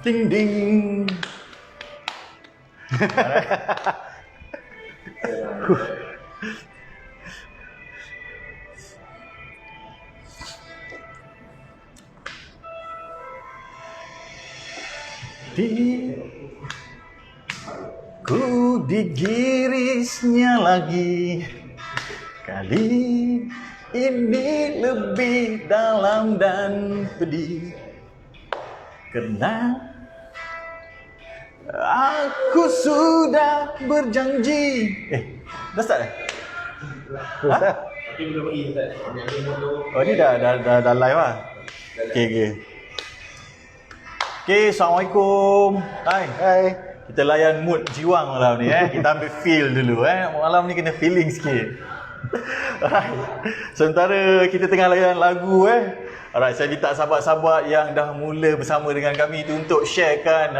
Ding ding. Ku digirisnya lagi, kali ini lebih dalam dan pedih, karena aku sudah berjanji. Dah start dah? Dah. Tapi belum lagi Ustaz. Oh ni dah live lah. Okay. Okay, Assalamualaikum. Hai. Kita layan mood jiwang malam ni Kita ambil feel dulu Malam ni kena feeling sikit. Alright. Sementara kita tengah layan lagu Alright, saya minta sahabat-sahabat yang dah mula bersama dengan kami tu untuk sharekan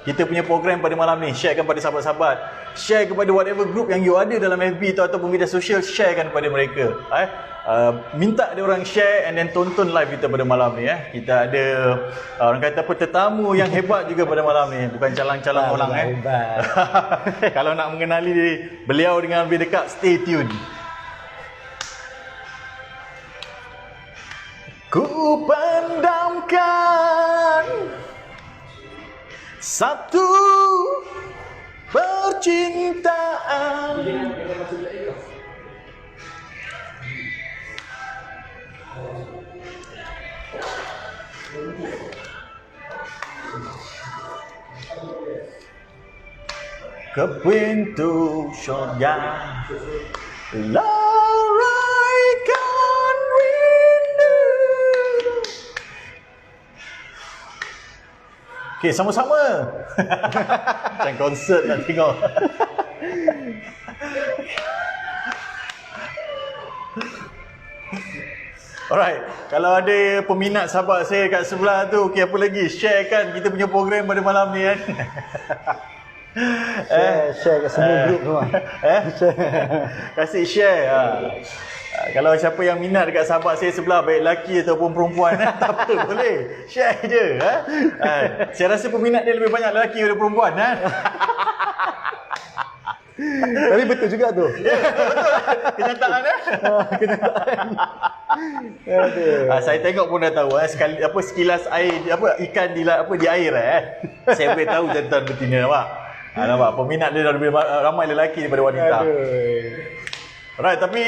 kita punya program pada malam ni. Sharekan pada sahabat-sahabat. Share kepada whatever group yang you ada dalam FB tu ataupun media sosial, sharekan kepada mereka. Minta dia orang share and then tonton live kita pada malam ni Kita ada orang kata apa, tetamu yang hebat juga pada malam ni. Bukan calang-calang orang hebat. Kalau nak mengenali beliau dengan lebih dekat, stay tune. Ku pendamkan satu percintaan, ke pintu syurga, loraikan rindu. Okay, sama-sama. Macam konsert nak tengok. Alright, kalau ada peminat sahabat saya kat sebelah tu, okay, apa lagi? Share kan kita punya program pada malam ni Share kat semua group semua. Kasih share. Kalau siapa yang minat dekat sahabat saya sebelah, baik lelaki ataupun perempuan, tak apa, boleh share je. Saya rasa peminat dia lebih banyak lelaki daripada perempuan. Tapi betul juga tu. Ya, betul. Kenyataan kenyataan. Saya tengok pun dah tahu sekali sekilas air ikan di air saya boleh tahu jantan betina, nampak. Nampak peminat dia dah lebih ramai lelaki daripada wanita. Alright, tapi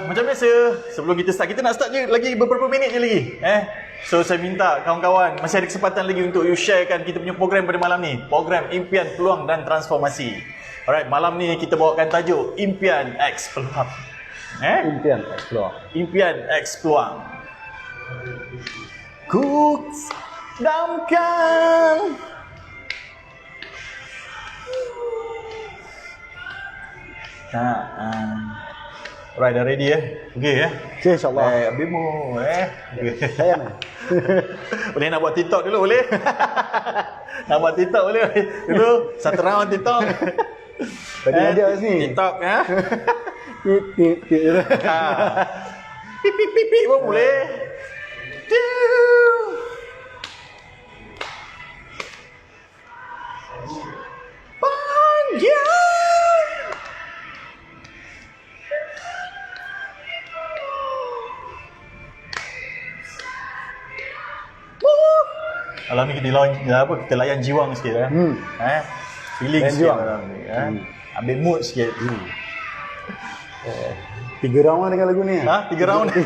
macam biasa sebelum kita start, kita nak start je lagi beberapa minit je lagi. So saya minta kawan-kawan masih ada kesempatan lagi untuk you sharekan kita punya program pada malam ni. Program Impian Peluang dan Transformasi. Alright, malam ni kita bawakan tajuk Impian X Peluang. Impian X Peluang. Impian X Peluang. Ku damkan Alright, dah ready Okay Okay, insyaAllah. Bimo Sayang Boleh nak buat TikTok dulu, boleh? Nak buat TikTok boleh? Dulu, satu round TikTok. Tadi ada kat sini TikTok Pip Pip pip pip pip pun boleh. Panjang Alam ni kita layan jiwang sikit feeling layan sikit jiwang. Ambil mood sikit. 3 round lah dengan lagu ni. 3 round. 3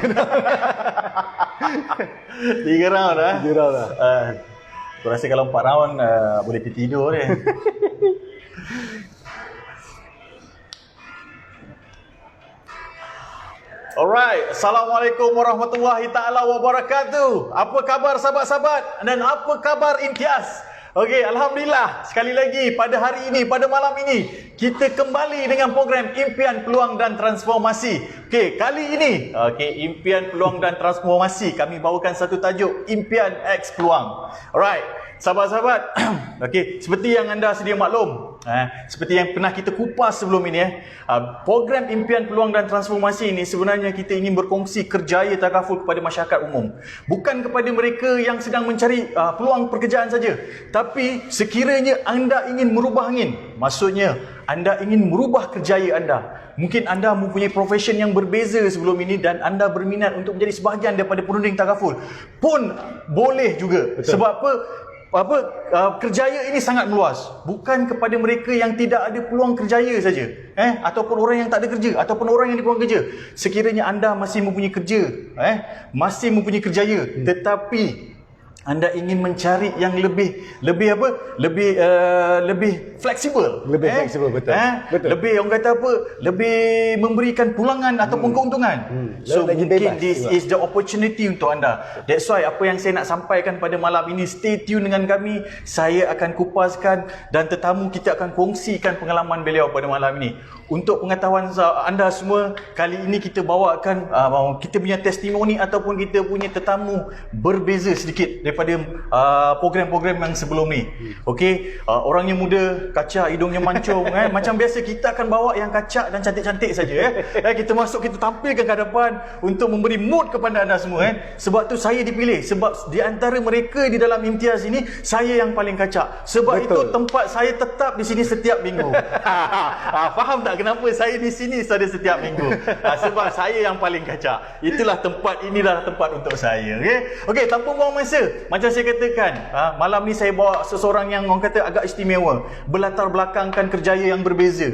round 3 round lah. Aku rasa kalau 4 round boleh tidur dia. Alright, Assalamualaikum warahmatullahi ta'ala wabarakatuh. Apa khabar sahabat-sahabat dan apa khabar Imtiaz? Okey, Alhamdulillah sekali lagi pada hari ini, pada malam ini kita kembali dengan program Impian Peluang dan Transformasi. Okey, kali ini Impian Peluang dan Transformasi kami bawakan satu tajuk Impian X Peluang. Alright, sahabat-sahabat. Okey, seperti yang anda sedia maklum, Seperti yang pernah kita kupas sebelum ini, program impian peluang dan transformasi ini sebenarnya kita ingin berkongsi kerjaya takaful kepada masyarakat umum. Bukan kepada mereka yang sedang mencari peluang pekerjaan saja. Tapi sekiranya anda ingin merubah angin, maksudnya anda ingin merubah kerjaya anda. Mungkin anda mempunyai profession yang berbeza sebelum ini dan anda berminat untuk menjadi sebahagian daripada penunding takaful pun boleh juga. Betul. Sebab kerjaya ini sangat meluas, bukan kepada mereka yang tidak ada peluang kerjaya saja, ataupun orang yang tak ada kerja, ataupun orang yang dikurang kerja. Sekiranya anda masih mempunyai kerja, masih mempunyai kerjaya, tetapi anda ingin mencari yang lebih fleksibel, fleksibel, betul. Betul. Lebih orang kata lebih memberikan pulangan ataupun keuntungan. So lagi mungkin bebas this juga. is the opportunity untuk anda. That's why apa yang saya nak sampaikan pada malam ini, stay tune dengan kami. Saya akan kupaskan dan tetamu kita akan kongsikan pengalaman beliau pada malam ini. Untuk pengetahuan anda semua, kali ini kita bawakan kita punya testimoni ataupun kita punya tetamu berbeza sedikit daripada program-program yang sebelum ni. Okey, orangnya muda, kacak, hidungnya mancung. Macam biasa kita akan bawa yang kacak dan cantik-cantik saja. Kita masuk, kita tampilkan ke hadapan untuk memberi mood kepada anda semua. Sebab tu saya dipilih, sebab di antara mereka di dalam imtiaz ini, saya yang paling kacak. Sebab itu tempat saya tetap di sini setiap minggu. Faham tak kenapa saya di sini setiap minggu? Sebab saya yang paling kacak. Itulah tempat, inilah tempat untuk saya. Okey, tanpa buang masa, macam saya katakan, malam ni saya bawa seseorang yang orang kata agak istimewa, berlatar belakangkan kerjaya yang berbeza,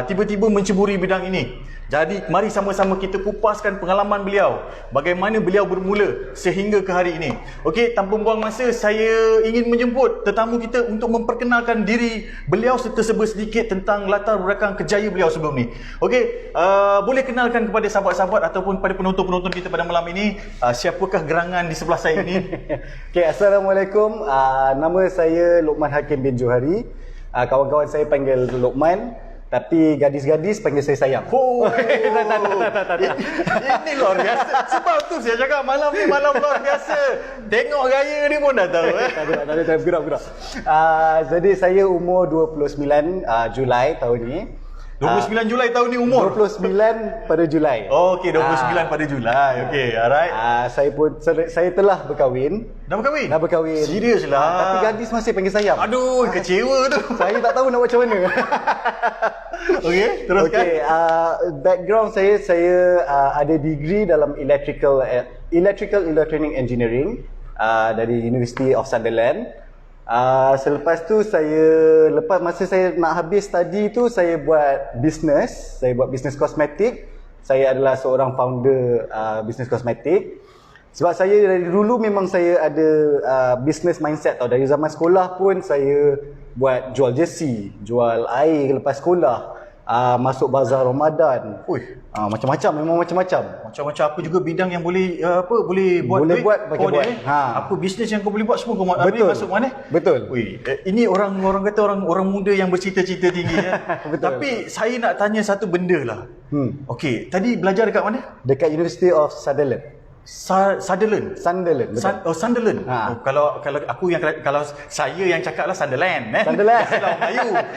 tiba-tiba menceburi bidang ini. Jadi mari sama-sama kita kupaskan pengalaman beliau, bagaimana beliau bermula sehingga ke hari ini. Okey, tanpa buang masa, saya ingin menjemput tetamu kita untuk memperkenalkan diri beliau serta sedikit tentang latar belakang kerjaya beliau sebelum ni. Okey, boleh kenalkan kepada sahabat-sahabat ataupun pada penonton-penonton kita pada malam ini, siapakah gerangan di sebelah saya ini? Okay, Assalamualaikum. Nama saya Luqman Hakim bin Johari. Kawan-kawan saya panggil Luqman. Tapi gadis-gadis panggil saya sayang. Ini luar biasa. Sebab tu saya cakap malam ni malam luar biasa. Tengok gaya ni pun dah tahu. Tak ada, gerak. Jadi saya umur 29 Julai tahun ni. 29 Julai tahun ni umur? 29 pada Julai. Oh, okey, 29 pada Julai. Okey, alright. Saya telah berkahwin. Dah berkahwin? Dah berkahwin. Serius lah. Tapi gadis masih panggil sayang. Aduh, kecewa tu. Saya tak tahu nak buat macam mana. Okey, teruskan. Okey, background saya ada degree dalam electrical electronic engineering dari University of Sunderland. Selepas tu lepas masa saya nak habis study tu, saya buat business kosmetik. Saya adalah seorang founder business kosmetik. Sebab saya dari dulu memang saya ada business mindset tau. Dari zaman sekolah pun saya buat jual jersey, jual air lepas sekolah, masuk bazar Ramadan. Macam-macam, memang macam-macam. Macam-macam apa juga bidang yang boleh buat. Boleh buat, pakai buat. Apa bisnes yang kau boleh buat semua kau masuk mana? Betul. Ini orang kata orang muda yang bercita-cita tinggi ya. Betul. Tapi saya nak tanya satu benda lah. Okey, tadi belajar dekat mana? Dekat University of Sunderland. Sunderland. Sunderland, betul. Sunderland. Kalau saya yang cakap lah Sunderland. Sunderland. Biasalah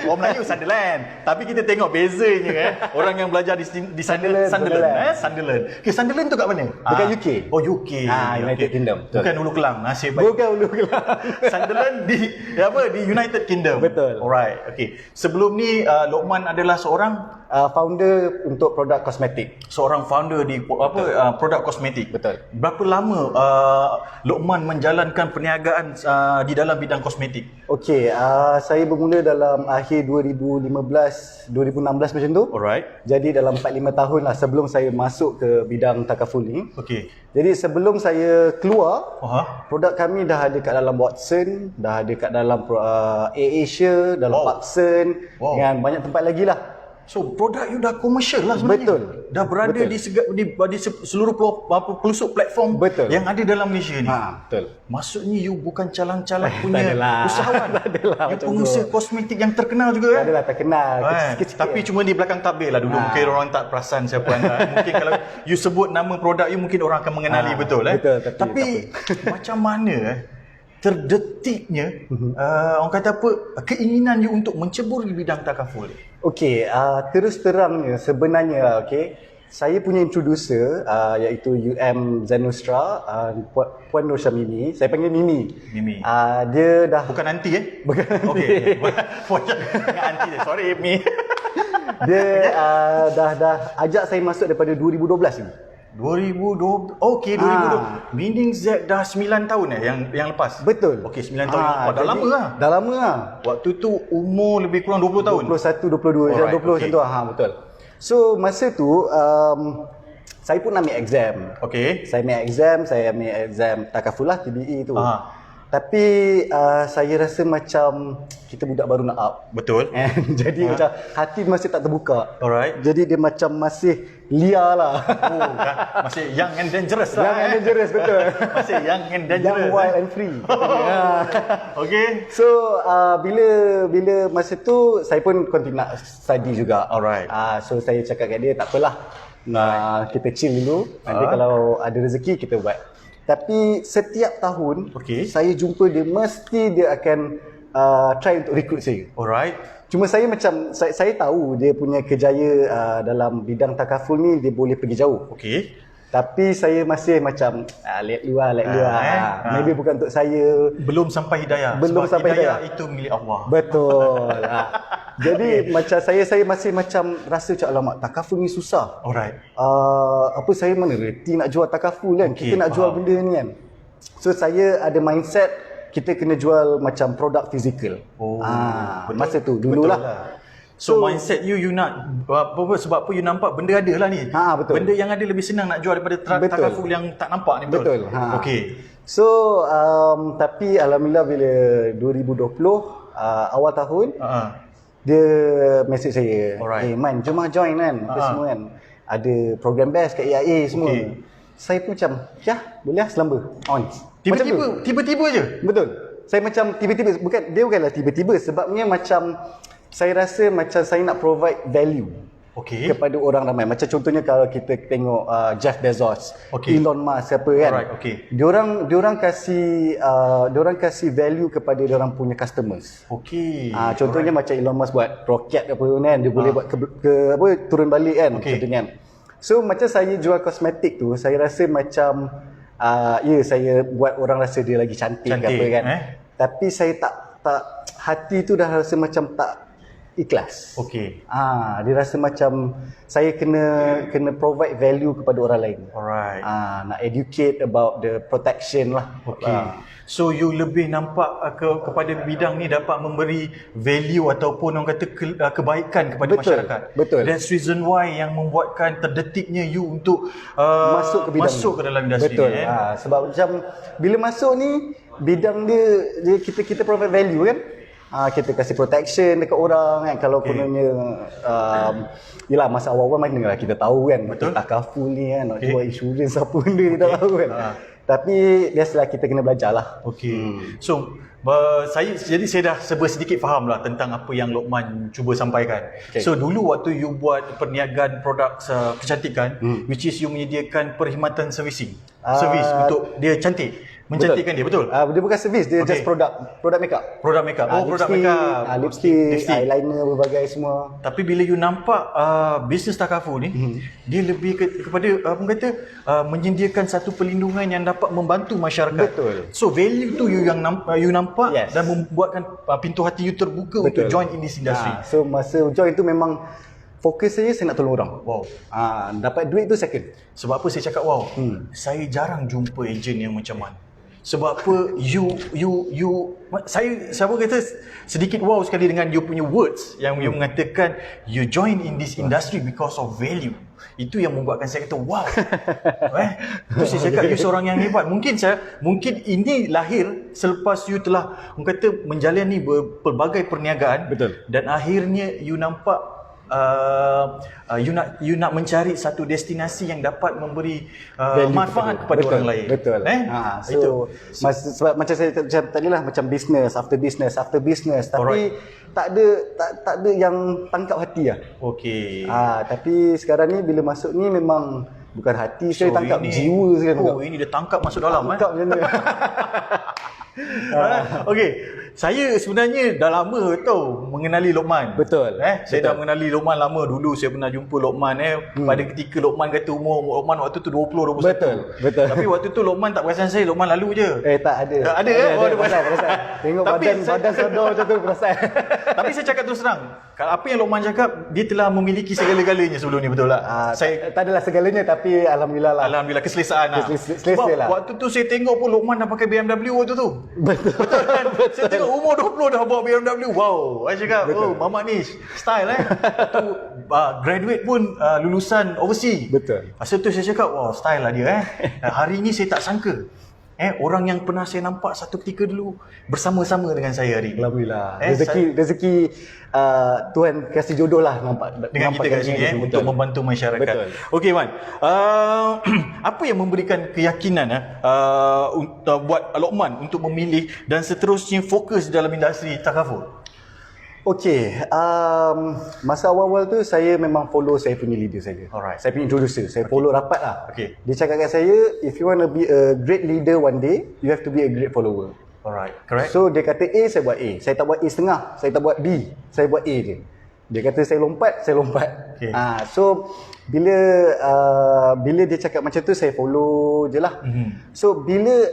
orang Melayu Sunderland. Tapi kita tengok bezanya orang yang belajar di Sunderland. Sunderland. Okay, Sunderland tu kat mana? Dekat UK. Oh, UK. United Kingdom. Bukan Hulu Kelang. Nasib baik. Bukan Hulu Kelang. Sunderland di United Kingdom. Betul. Alright. Okay. Sebelum ni Luqman adalah seorang founder untuk produk kosmetik. Seorang founder di produk kosmetik. Betul. Berapa lama Luqman menjalankan perniagaan di dalam bidang kosmetik? Okey, saya bermula dalam akhir 2016 macam tu. Alright. Jadi dalam 4-5 tahun lah sebelum saya masuk ke bidang takaful ni. Okey. Jadi sebelum saya keluar, produk kami dah ada kat dalam Watson, dah ada kat dalam AirAsia, dalam Parkson, dengan banyak tempat lagi lah. So produk you dah komersial lah sebenarnya. Betul. Dah berada di seluruh pelosok platform yang ada dalam Malaysia ni. Betul. Maksudnya you bukan calang-calang punya usahawan. You pengusaha kosmetik yang terkenal juga kan? Adalah terkenal. Kecil-kecil. Tapi cuma di belakang tabir lah dulu. Mungkin orang tak perasan siapa anda. Mungkin kalau you sebut nama produk you, mungkin orang akan mengenali betul. Betul. Tapi macam mana terdetiknya orang kata apa, keinginan you untuk mencebur di bidang takaful ni? Okey, terus terangnya sebenarnya saya punya introducer iaitu Zanustra, Puan Nur Syamimi. Saya panggil Mimi. Mimi. Dia dah Bukan anti bukan Okey. Bukan anti dia. Sorry Mi. dia dah ajak saya masuk daripada 2012 ni. 2020. Okey, 2020. Meaning Z dah 9 tahun yang lepas. Betul. Okey, 9 tahun yang lepas. Dah lama lah. Dah lama lah. Waktu tu umur lebih kurang 20 tahun. 21, 22, Alright, 20 macam tu. Betul. So masa tu saya pun ambil exam. Okey. Saya ambil exam takaful lah, TBE tu. Tapi saya rasa macam kita budak baru nak up. Betul. Jadi macam hati masih tak terbuka. Alright. Jadi dia macam masih liar lah. Oh, masih young and dangerous lah. Young and dangerous, betul. Masih young and dangerous. Young, wild and free. Okey. So bila masa tu saya pun continue nak study juga. Alright. So saya cakap kat dia tak apalah. Kita chill dulu. Nanti kalau ada rezeki kita buat. Tapi setiap tahun saya jumpa dia, mesti dia akan try untuk recruit saya. Alright. Cuma saya macam saya tahu dia punya kerjaya dalam bidang takaful ni dia boleh pergi jauh. Okey. Tapi saya masih macam let luar. Maybe bukan untuk saya. Belum sampai hidayah. Belum sebab sampai hidayah itu milik Allah. Betul. Jadi macam saya masih macam rasa macam alamak takaful ni susah. Alright. Saya mana reti nak jual takaful kan. Kita nak jual benda ni kan. So saya ada mindset kita kena jual macam produk fizikal. Masa tu dululah. So mindset you nak sebab apa you nampak benda ada lah ni. Betul. Benda yang ada lebih senang nak jual daripada takaful yang tak nampak ni. Betul. Okey. So tapi alhamdulillah bila 2020 awal tahun dia message saya, Man, jom lah join kan, semua kan. Ada program best kat AIA semua. Saya pun macam, boleh lah selamba. On. Tiba-tiba je. Betul. Saya macam tiba-tiba, bukanlah tiba-tiba, sebabnya macam saya rasa macam saya nak provide value kepada orang ramai. Macam contohnya kalau kita tengok Jeff Bezos, Elon Musk siapa kan. Diorang kasih value kepada diorang punya customers. Contohnya macam Elon Musk buat roket apa kan, dia boleh buat turun balik kan, contohnya kan. So macam saya jual kosmetik tu, saya rasa macam saya buat orang rasa dia lagi cantik ke apa kan. Tapi saya tak hati tu dah rasa macam tak ikhlas. Dia rasa macam saya kena provide value kepada orang lain. Alright. Nak educate about the protection lah. So you lebih nampak kepada bidang ni dapat memberi value ataupun orang kata kebaikan kepada masyarakat. Betul. That's reason why yang membuatkan terdetiknya you untuk masuk ke dalam industri ni. Sebab macam bila masuk ni bidang dia kita provide value kan. Kita kasih protection dekat orang kan. Kalau kononnya yelah masa awal-awal mana lah kita tahu kan. Betul. Takaful ni kan, nak jual insurans apa benda kita tahu kan. Tapi biasalah kita kena belajar lah. So saya dah sedikit faham lah tentang apa yang Lokman cuba sampaikan. So dulu waktu you buat perniagaan produk kecantikan, which is you menyediakan perkhidmatan servicing, servis untuk dia cantik, mencantikkan dia, betul? Dia bukan servis, dia just produk makeup. Produk makeup. Produk makeup. Lipstick, eyeliner, berbagai semua. Tapi bila you nampak bisnes takaful ni, dia lebih kepada menyediakan satu perlindungan yang dapat membantu masyarakat. Betul. So value tu you nampak dan membuatkan pintu hati you terbuka untuk join in this industry. So masa join tu memang fokus saya nak tolong orang. Dapat duit tu second. Sebab apa saya cakap saya jarang jumpa ejen yang macam mana. Sebab apa saya kata sedikit wow sekali dengan you punya words yang you mengatakan you join in this industry because of value. Itu yang membuatkan saya kata wow. Itu saya cakap you seorang yang hebat. Mungkin ini lahir selepas you telah menjalani pelbagai perniagaan. Betul. Dan akhirnya you nampak you nak mencari satu destinasi yang dapat memberi manfaat kepada orang lain. Betul. Sebab macam saya tadi lah, macam business after business tapi tak ada yang tangkap hati lah. Tapi sekarang ni bila masuk ni memang bukan hati saya tangkap, jiwa sekarang. Ini dia tangkap masuk dalam. Tangkap macam ni. Okey, saya sebenarnya dah lama tau mengenali Lokman. Betul. Saya dah mengenali Lokman lama dulu. Saya pernah jumpa Lokman pada ketika Lokman kata umur Lokman waktu tu 20 21. Betul. Tapi waktu tu Lokman tak perasan saya, Lokman lalu je. Tak ada. Ada kan? Oh, ada perasan. Tengok Tapi badan sodor macam tu perasan. Tapi saya cakap terus terang, kalau apa yang Lokman cakap, dia telah memiliki segala-galanya sebelum ni, betul tak? Tak adalah segalanya, tapi alhamdulillah lah. Alhamdulillah keselesaan lah. Selesa lah. Waktu tu saya tengok pun Lokman dah pakai BMW waktu tu. Betul. Kan? Saya tengok umur 20 dah bawa BMW. Wow. Saya cakap, mamak ni style tu graduate pun lulusan overseas. Betul. Masa tu saya cakap, wow, style lah dia Hari ni saya tak sangka. Orang yang pernah saya nampak satu ketika dulu bersama-sama dengan saya hari ni. Alhamdulillah. Rezeki Tuhan kasih jodoh lah dengan kita kat sini untuk membantu masyarakat. Betul. Okey Wan, apa yang memberikan keyakinan buat Lokman untuk memilih dan seterusnya fokus dalam industri takaful? Okey, masa awal-awal tu saya memang follow saya punya leader saja. Alright. Saya punya introducer, saya follow rapat lah. Okey. Dia cakap kat saya, if you want to be a great leader one day, you have to be a great follower. Alright, correct. So dia kata A, saya buat A. Saya tak buat A setengah, saya tak buat B, saya buat A je. Dia kata saya lompat, saya lompat. Okay. So bila dia cakap macam tu, saya follow je lah. So bila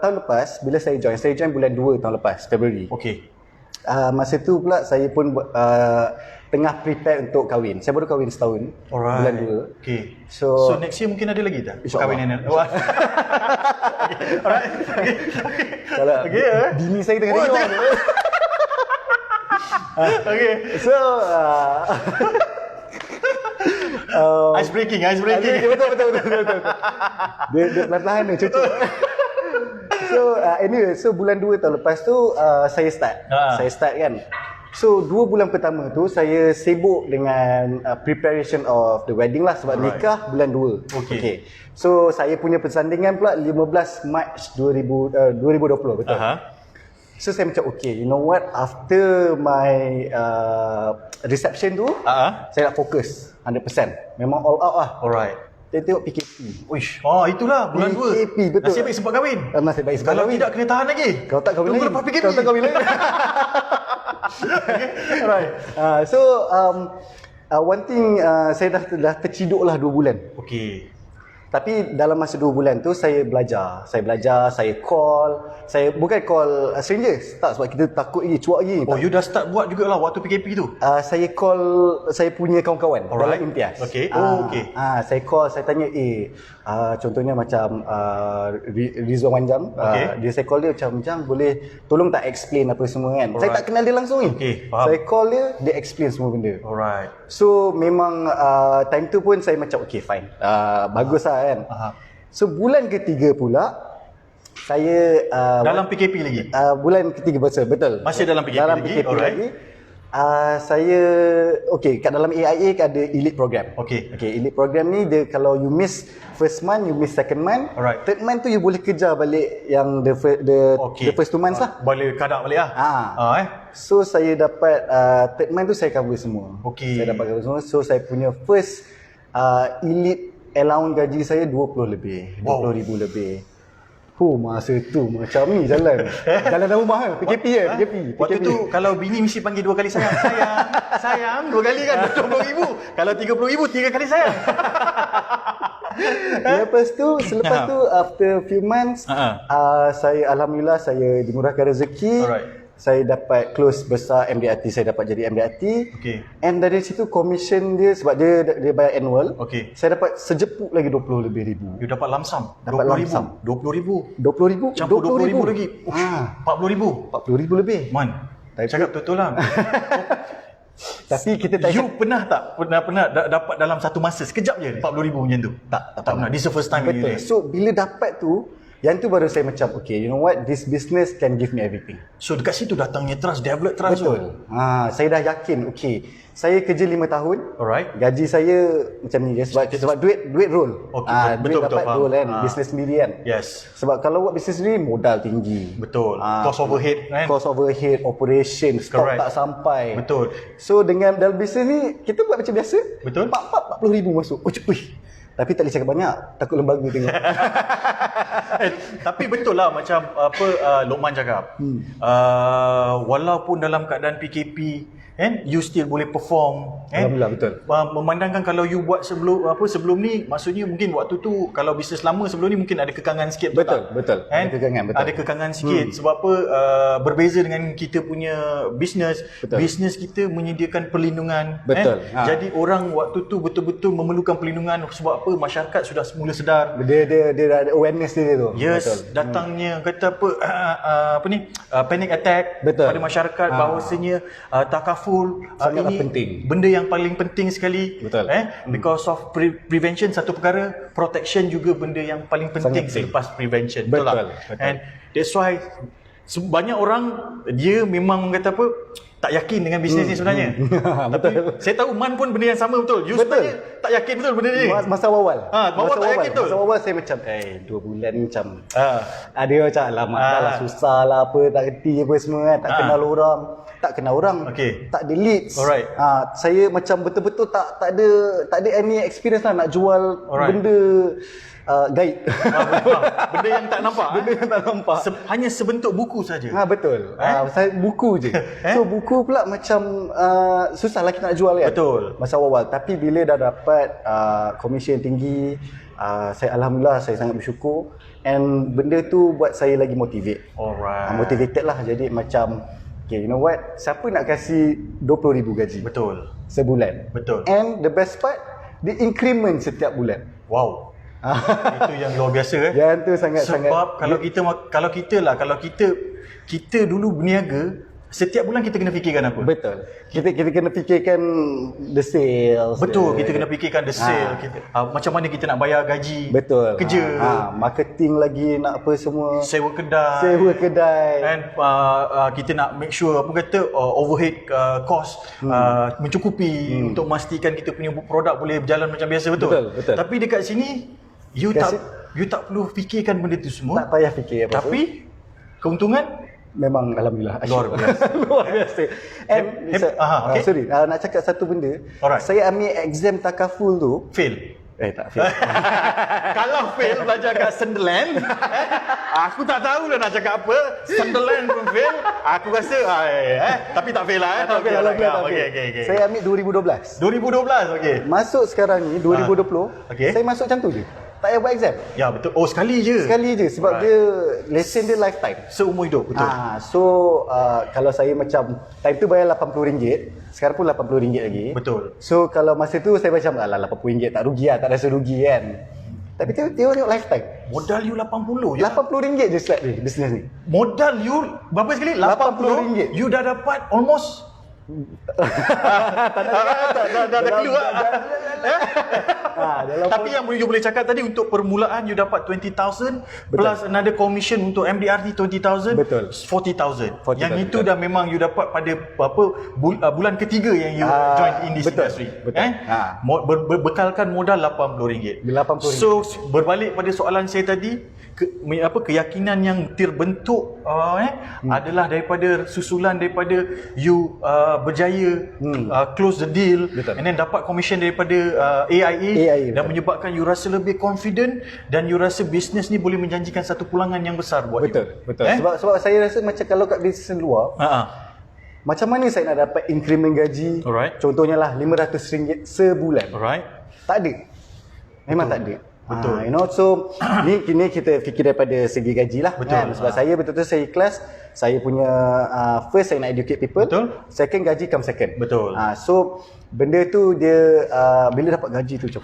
tahun lepas, bila saya join bulan 2 tahun lepas, Februari. Okey. Masa tu pula saya pun tengah prepare untuk kahwin. Saya baru kahwin setahun. Alright. Bulan 2. Okay. So next year mungkin ada lagi tak? InsyaAllah. Perkahwinan. Okay. Alright. Kalau bini saya tengah tengok. Okay. So ice breaking. Betul. Dia perlahan-lahan ni cucuk. So anyway, so bulan 2 tahun lepas tu saya start kan. So 2 bulan pertama tu saya sibuk dengan preparation of the wedding lah, sebab nikah bulan 2. Okay. So saya punya persandingan pula 15 Mac 2020, betul. So saya macam okay, you know what, after my reception tu saya nak fokus 100%. Memang all out lah. Alright. Dia tengok PKP. Uish, itulah bulan 2. PKP, betul. Nasib baik sempat kahwin. Nasib baik sebab Kalau kahwin. tidak kena tahan lagi. Kalau tak kahwin Tunggu lagi. lepas PKP. Kalau tak kahwin lagi. Alright. So one thing, saya dah terciduk lah 2 bulan. Okey. Tapi dalam masa 2 bulan tu saya belajar, saya call. Saya bukan call strangers, tak, sebab kita takut lagi, cuak lagi. Oh, you dah start buat jugalah waktu PKP tu? Saya call saya punya kawan-kawan dalam imtiaz. Okey. Okey. Saya call, saya tanya contohnya macam Rizwan Wanjam. Dia, saya call dia macam, Jam, boleh tolong tak explain apa semua kan. Saya tak kenal dia langsung ni. Okey, faham. Saya call dia explain semua benda. Alright. So memang time tu pun saya macam okay fine. Bagus lah kan. So bulan ketiga pula saya dalam PKP lagi? Bulan ketiga betul. Masih dalam PKP dalam lagi? PKP Alright. lagi. Saya kat dalam AIA ada elite program. Okey. Elite program ni dia, kalau you miss first month, you miss second month, Alright. third month tu you boleh kejar balik yang the first 2 months lah. Boleh kadak balik lah. So saya dapat third month tu saya cover semua. Okey. Saya dapat cover semua. So saya punya first elite allowance gaji saya 20 lebih. 20,000 lebih. Masa tu macam ni jalan. Jalan dalam rumah kan. PKP kan. Waktu tu kalau bini mesti panggil 2 kali sayang. Sayang 2 kali kan. 20,000. Kalau 30,000 3 kali sayang. Selepas tu after few months, saya alhamdulillah saya dimurahkan rezeki. Alright. Saya dapat close besar MDRT, saya dapat jadi MDRT. Okey. And dari situ commission dia, sebab dia bayar annual. Okey. Saya dapat sejepuk lagi 20 lebih ribu. You dapat lamsam? Dapat lump sum. 20,000? 20,000? Campur 20,000 lagi? 40,000? 40,000 lebih. Man, cakap betul lah. Tapi kita tak You pernah tak dapat dalam satu masa sekejap je 40,000 macam tu? Tak pernah. This is the first time. Betul. So bila dapat tu, yang tu baru saya macam okay, you know what, this business can give me everything. So dekat situ datangnya trust, develop trust. Betul. Saya dah yakin, okay, saya kerja 5 tahun. Alright. Gaji saya macam ni je, sebab duit roll. Okay, duit betul, dapat faham. roll kan, bisnes sendiri kan. Yes. Sebab kalau buat bisnes sendiri modal tinggi. Betul. Cost overhead kan. Cost overhead, operation, stok Correct. tak sampai. Betul. So dengan dalam bisnes ni kita buat macam biasa. Betul. 40,000 masuk. Wih. Tapi tak boleh cakap banyak, takut lembaga tengok. Tapi betul lah macam apa Lokman cakap. Walaupun dalam keadaan PKP kan, you still boleh perform kan. Alhamdulillah, betul. Memandangkan kalau you buat sebelum ni, maksudnya mungkin waktu tu kalau bisnes lama sebelum ni mungkin ada kekangan sikit. Betul. Kan? Ada kekangan, betul. Ada kekangan sikit. Sebab apa, berbeza dengan kita punya bisnes. Bisnes kita menyediakan perlindungan. Betul. Kan? Jadi orang waktu tu betul-betul memerlukan perlindungan. Sebab apa, masyarakat sudah semula sedar. Dia ada awareness dia tu. Yes, betul. datangnya kata apa ni, panic attack Betul. pada masyarakat bahawasanya takaful Sangatlah ini penting. benda yang paling penting sekali. Betul. Because of prevention satu perkara, protection juga benda yang paling penting selepas prevention. Betul. Tak? And that's why banyak orang dia memang kata apa, tak yakin dengan bisnes ni sebenarnya. Tapi saya tahu Man pun benda yang sama betul. You sebenarnya tak yakin betul benda ni. Masa awal. Masa tak yakin betul. Masa awal saya macam 2 bulan ni macam ada macam alamak lah, susah lah apa, tak kerti apa semua kan, tak kenal orang. Tak kenal orang. Tak ada leads. Alright. Saya macam betul-betul tak ada any experience lah nak jual benda gaib. Benda yang tak nampak. Benda yang tak nampak. Hanya sebentuk buku saja. Betul. Saya buku je. So buku pula macam susah lagi nak jual kan. Betul. Masa awal. Tapi bila dah dapat komisen tinggi, saya alhamdulillah saya sangat bersyukur, and benda tu buat saya lagi motivate. Alright. Motivated lah. Jadi macam okay, you know what? Siapa nak kasih 20,000 gaji? Betul. Sebulan. Betul. And the best part, the increment setiap bulan. Wow. Itu yang luar biasa Yang tu sangat-sangat. Sebab kalau kita dulu berniaga, setiap bulan kita kena fikirkan apa? Betul. Kita kena fikirkan the sales. Betul, kita kena fikirkan the sale. Macam mana kita nak bayar gaji. Betul. Kerja. Marketing lagi nak apa semua. Sewa kedai. And kita nak make sure apa kata overhead cost mencukupi untuk memastikan kita punya produk boleh berjalan macam biasa, betul? Betul. Tapi dekat sini you tak perlu fikirkan benda tu semua. Tak payah fikir apa. Tapi keuntungan memang alhamdulillah luar biasa. luar biasa. And sorry, nak cakap satu benda. Saya ambil exam takaful tu fail. Tak fail. Kalau fail belajar kat Sunderland, aku tak tahu lah nak cakap apa. Sunderland pun fail, aku rasa tapi tak fail lah. Tak fail, alhamdulillah. Okay. Saya ambil 2012. 2012, okey. Masuk sekarang ni 2020, saya masuk macam tu je. Tak payah buat exam. Ya, betul. Oh, sekali je. Sekali je sebab dia lesson dia lifetime. Seumur hidup, betul. So kalau saya macam time tu bayar RM80, sekarang pun RM80 lagi. Betul. So kalau masa tu saya macam alah RM80 tak rugi lah, tak rasa rugi kan. Tapi tengok lifetime. Modal you 80 je. RM80 je start ni bisnes ni. Modal you berapa sekali? RM80. You dah dapat almost dah keluar. Tapi yang you boleh cakap tadi, untuk permulaan you dapat 20,000 plus another commission untuk MDRT 20,000. Betul. 40,000. Yang itu dah memang you dapat pada bulan ketiga yang you join in this industry. Betul. Bekalkan modal RM80. So berbalik pada soalan saya tadi, keyakinan yang terbentuk adalah daripada susulan daripada you berjaya close the deal. Betul. And then dapat commission daripada AIA dan menyebabkan you rasa lebih confident dan you rasa bisnes ni boleh menjanjikan satu pulangan yang besar buat you. Betul. Sebab saya rasa macam kalau kat bisnes luar, macam mana saya nak dapat increment gaji? Contohnya lah RM500 sebulan. Tak ada. Memang tak ada. Betul. So ni kita fikir daripada segi gaji lah. Betul. Sebab saya betul-betul saya ikhlas. Saya punya first saya nak educate people. Betul. Second, gaji come second. Betul. So benda tu dia bila dapat gaji tu macam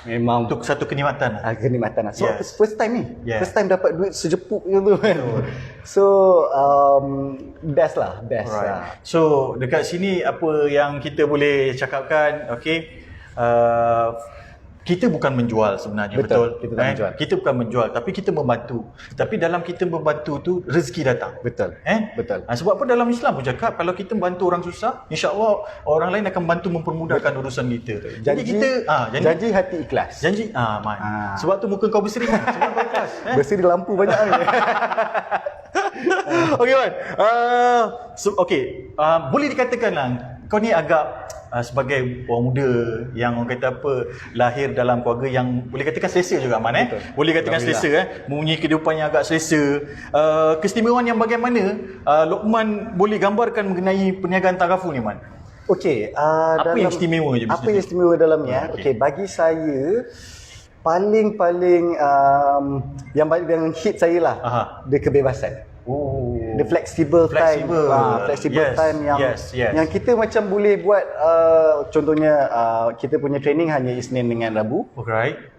memang untuk satu kenikmatan. Kenikmatan lah. So first time ni. First time dapat duit sejepuk tu kan. So best lah. So dekat sini apa yang kita boleh cakapkan, kita bukan menjual sebenarnya, betul? Kita tak menjual. Kita bukan menjual, tapi kita membantu. Tapi dalam kita membantu tu rezeki datang. Betul. Betul. Sebab apa dalam Islam pun cakap kalau kita bantu orang susah, insya-Allah orang lain akan bantu mempermudahkan urusan kita. Jadi kita janji hati ikhlas. Janji sebab tu muka kau berseri. Sebab kau ikhlas. Berseri lampu banyak ni. Okey Man. Boleh dikatakanlah kau ni agak sebagai orang muda yang orang kata apa, lahir dalam keluarga yang boleh katakan selesa juga Man boleh katakan selesa mempunyai kehidupan yang agak selesa. Keistimewaan yang bagaimana Lokman boleh gambarkan mengenai perniagaan Taraful ni Man? Okey, Apa yang istimewa je apa yang istimewa dalamnya? Okey, bagi saya paling yang hit saya lah, dia kebebasan. The flexible time, time yang kita macam boleh buat. Contohnya kita punya training hanya Isnin dengan Rabu,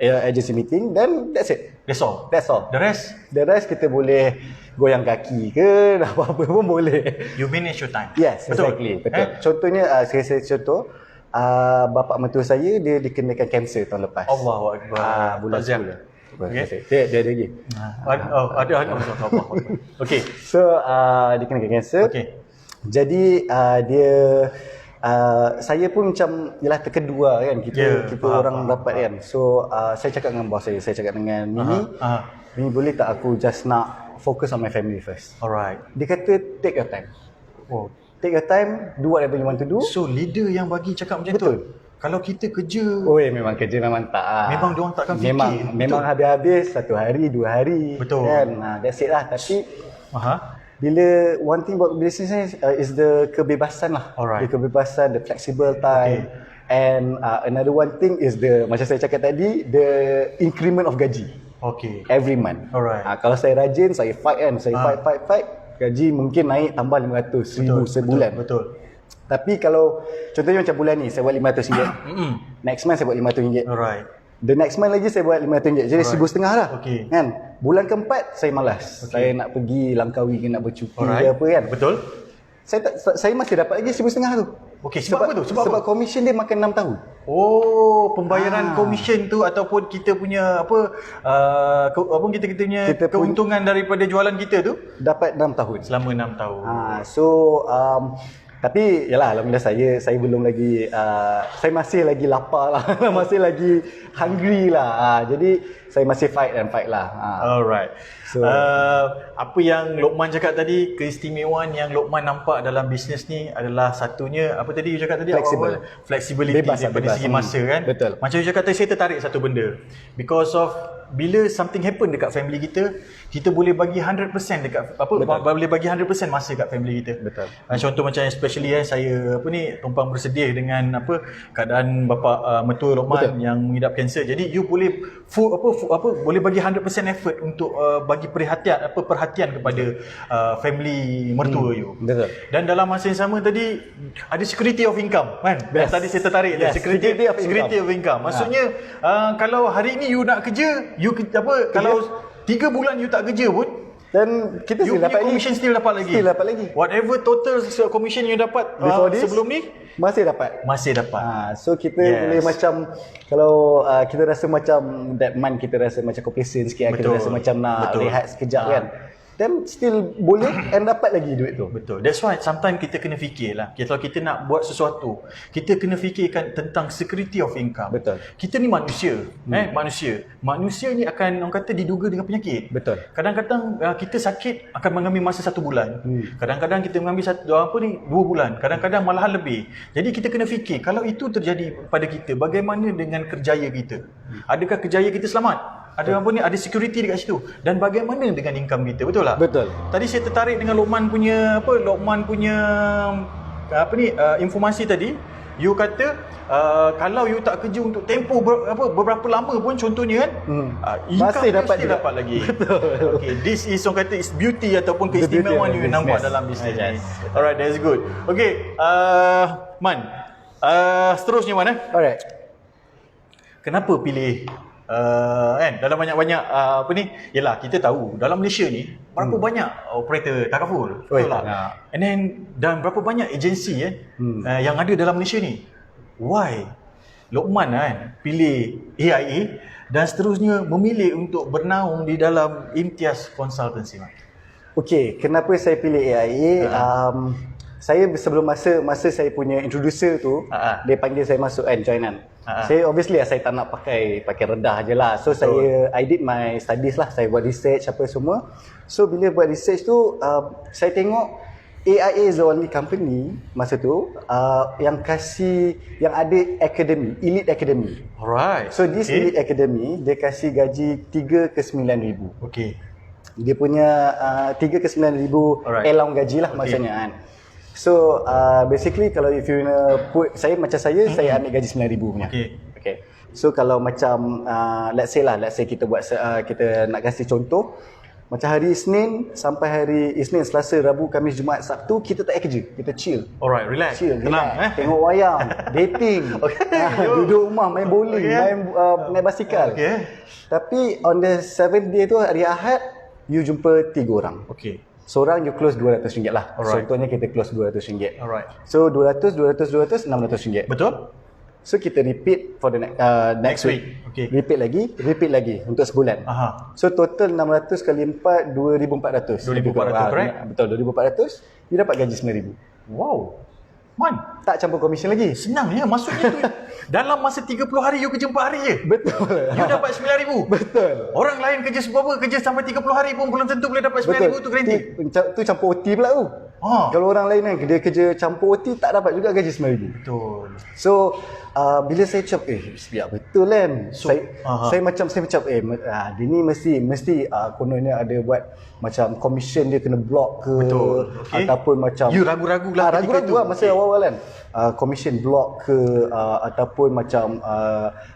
agency meeting, dan that's it. That's all. The rest kita boleh goyang kaki ke apa-apa pun boleh. You manage your time. Yes, exactly. Betul. Contohnya saya contoh, bapa mertua saya dia dikenakan kanser tahun lepas. Allahu Akbar. Bulan 10. Okay. Dia ada lagi. Ada. Okey. So dia kena kanser. Okey. Jadi dia saya pun macam yalah terkedua kan, kita orang dapat kan. So saya cakap dengan bos saya cakap dengan Mimi, boleh tak aku just nak focus on my family first. Alright. Dia kata take your time. Take your time, do whatever you want to do. So leader yang bagi cakap macam Betul. tu. Kalau kita kerja, memang kerja memang tak. Memang diorang takkan fikir. Memang habis-habis 1 hari, 2 hari. Betul. Kan? That's it lah. Tapi bila one thing about business ni is the kebebasan lah. Alright. The kebebasan, the flexible time. And another one thing is macam saya cakap tadi, the increment of gaji. Okay. Every month. Alright. Kalau saya rajin, saya fight kan. Saya fight. Gaji mungkin naik tambah 500, 1000 sebulan. Betul. Tapi kalau contohnya macam bulan ni saya buat RM500. Next month saya buat RM500. Alright. The next month lagi saya buat RM500. Jadi RM1,500 lah. Okay. Kan? Bulan keempat saya malas. Saya nak pergi Langkawi ke nak bercuti ke apa kan. Betul. Saya masih dapat lagi RM1,500 tu. Okey, sebab apa tu? Sebab komisen dia makan 6 tahun. Pembayaran komisen tu ataupun kita punya kita punya keuntungan daripada jualan kita tu dapat 6 tahun. Selama 6 tahun. Tapi yalah, alhamdulillah saya belum lagi saya masih lagi lapar lah. Masih lagi hungry lah. Jadi saya masih fight lah. Alright. So, apa yang Lokman cakap tadi, keistimewaan yang Lokman nampak dalam bisnes ni adalah satunya apa tadi you cakap tadi? Flexibility daripada segi masa kan. Betul. Macam you cakap tadi, saya tertarik satu benda. Because of bila something happen dekat family kita boleh bagi 100% dekat boleh bagi 100% masa dekat family kita. Betul. Contoh macam especially saya tumpang bersedih dengan keadaan bapa mertua Lokman yang mengidap kanser. Jadi you boleh boleh bagi 100% effort untuk bagi perhatian kepada family mertua you. Betul. Dan dalam masa yang sama tadi ada security of income kan. Tadi saya tertarik security of income. Maksudnya kalau hari ni you nak kerja, kalau 3 bulan you tak kerja pun, dan kita you punya commission still dapat lagi. Whatever total commission you dapat sebelum ni masih dapat. So kita boleh macam kalau kita rasa macam that month kita rasa macam complacent sikit, kita rasa macam nak rehat sekejap kan. Then still boleh and dapat lagi duit tu. Betul. That's why sometimes kita kena fikirlah. Kalau kita nak buat sesuatu, kita kena fikirkan tentang security of income. Betul. Kita ni manusia, Manusia ni akan orang kata diduga dengan penyakit. Betul. Kadang-kadang kita sakit akan mengambil masa 1 bulan. Kadang-kadang kita mengambil 2 bulan. Kadang-kadang malahan lebih. Jadi kita kena fikir kalau itu terjadi pada kita, bagaimana dengan kerjaya kita? Adakah kerjaya kita selamat? Ada security dekat situ, dan bagaimana dengan income kita, betul tak? Betul. Tadi saya tertarik dengan Lokman punya informasi tadi. You kata kalau you tak kerja untuk tempoh beberapa lama pun contohnya kan, income masih dapat lagi. Betul. Okay, this is orang kata is beauty ataupun keistimewaan you nampak dalam bisnes ni. Alright, that's good. Okay, Man, seterusnya Man Alright. Kenapa pilih dalam banyak-banyak yalah kita tahu dalam Malaysia ni berapa banyak operator Taraful, betul tak? And then dan berapa banyak agensi yang ada dalam Malaysia ni. Why Lokman pilih AIA dan seterusnya memilih untuk bernaung di dalam Imtiaz Consultancy? Okey, kenapa saya pilih AIA? Saya sebelum masa saya punya introducer tu, dia panggil saya masuk kan, joinan. Saya obviously saya tak nak pakai rendah je lah. So I did my studies lah. Saya buat research apa semua. So bila buat research tu, saya tengok AIA is the only company masa tu yang ada academy, elite academy. Alright. So this elite academy dia kasih gaji 3 ke 9,000. Okay. Dia punya 3 ke 9,000 Alright. allowance gaji lah maksudnya kan. So basically kalau if you put saya ambil gaji 9,000 punya. Okay. So kalau macam let's say kita buat kita nak kasih contoh, macam hari Isnin sampai hari Isnin, Selasa, Rabu, Khamis, Jumaat, Sabtu kita tak kerja, kita chill. Alright, relax. Tenang, tengok wayang, dating, duduk rumah main bowling, main basikal. Tapi on the 7th day tu, hari Ahad, you jumpa 3 orang. Seorang you close RM200 lah. Contohnya kita close RM200. So 200, 200, 200, RM600. Betul? So kita repeat for the next week. Repeat lagi untuk sebulan. So total 600 kali 4 2,400. 2,400, correct? Betul, 2,400. You dapat gaji 9,000. Wow. Man, tak campur komisen lagi. senang ya. Maksudnya tu dalam masa 30 hari you kerja 4 hari je. Betul. You dapat 9,000. Betul. Orang lain kerja kerja sampai 30 hari pun belum tentu boleh dapat 9,000 tu garanti. Tu campur OT pula tu. Kalau orang lain kan dia kerja campur OT tak dapat juga gaji 9,000. Betul. So bila saya cakap biar betul kan. Saya macam dia ni mesti kononnya ada buat macam commission dia kena block ke. Betul. Ataupun macam you ragu-ragu lah. Ragu-ragu lah masa awal-awal kan. Commission block ke ataupun macam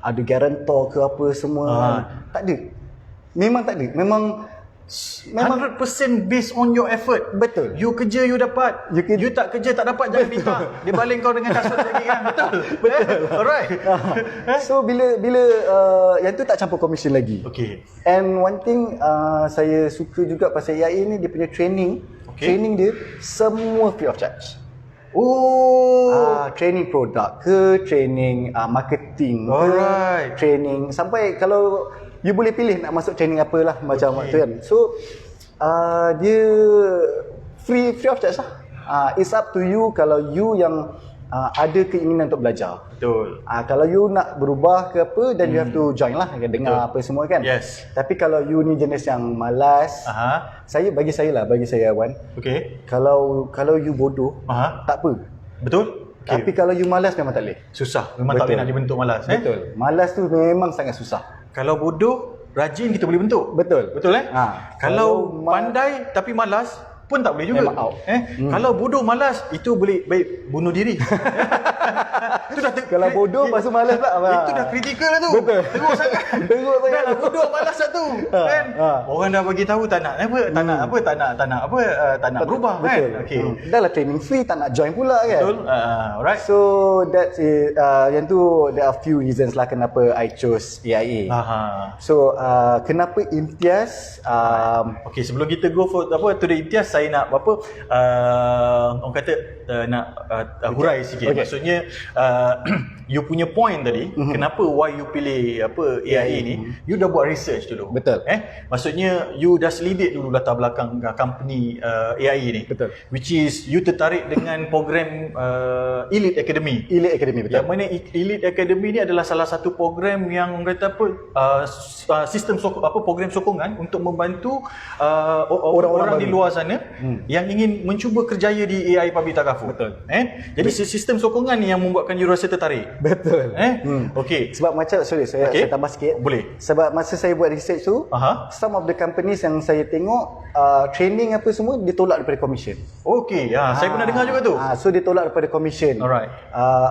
ada guarantor ke apa semua. Tak ada. Memang tak ada. Memang 100% based on your effort. Betul. You kerja you dapat. You tak kerja tak dapat, jangan minta. Dia baling kau dengan kasut lagi kan. Betul. Alright. So bila yang tu tak campur commission lagi. And one thing saya suka juga pasal AIA ni, dia punya training. Training dia semua free of charge. Training produk ke, training marketing ke, training sampai kalau you boleh pilih nak masuk training apalah macam tu kan. So dia free of charge lah. It's up to you kalau you yang ada keinginan untuk belajar. Betul. Kalau you nak berubah ke apa, then you have to join lah, dengar apa semua kan. Tapi kalau you ni jenis yang malas, bagi saya Wan. Kalau you bodoh, tak apa. Betul. Tapi kalau you malas memang tak boleh. Susah. Memang tak boleh nak dibentuk malas. Betul. Malas tu memang sangat susah. Kalau bodoh, rajin kita boleh bentuk. Betul. Betul Kalau pandai tapi malas pun tak boleh juga. Memang out. Kalau bodoh malas, itu boleh baik bunuh diri. Itu dah kalau bodoh pasal malas pula. Itu dah kritikal lah tu. Betul. Teruk sangat. Dah lah bodoh malas lah tu. Kan? Orang dah bagi tahu tak nak berubah kan. Dah lah training free, tak nak join pula kan. Betul. Alright. So that's it. Yang tu there are few reasons lah kenapa I chose AIA. So kenapa Imtiaz? Sebelum kita go for to the Imtiaz, saya nak orang kata nak hurai sikit. Maksudnya you punya point tadi, kenapa why you pilih AIA ni, you dah buat research dulu. Betul. Maksudnya you dah selidik dulu latar belakang company AIA ni. Betul. Which is you tertarik dengan program Elite Academy. Elite Academy, betul. Yang mana Elite Academy ni adalah salah satu program yang kata sistem program sokongan untuk membantu orang di luar sana yang ingin mencuba kerjaya di AI Public Takaful. Betul. Jadi sistem sokongan ni yang membuatkan you rasa tertarik. Betul. Sebab macam saya tambah sikit. Boleh. Sebab masa saya buat research tu, some of the companies yang saya tengok training apa semua ditolak daripada commission. Saya pernah dengar juga tu. So ditolak daripada commission. Alright.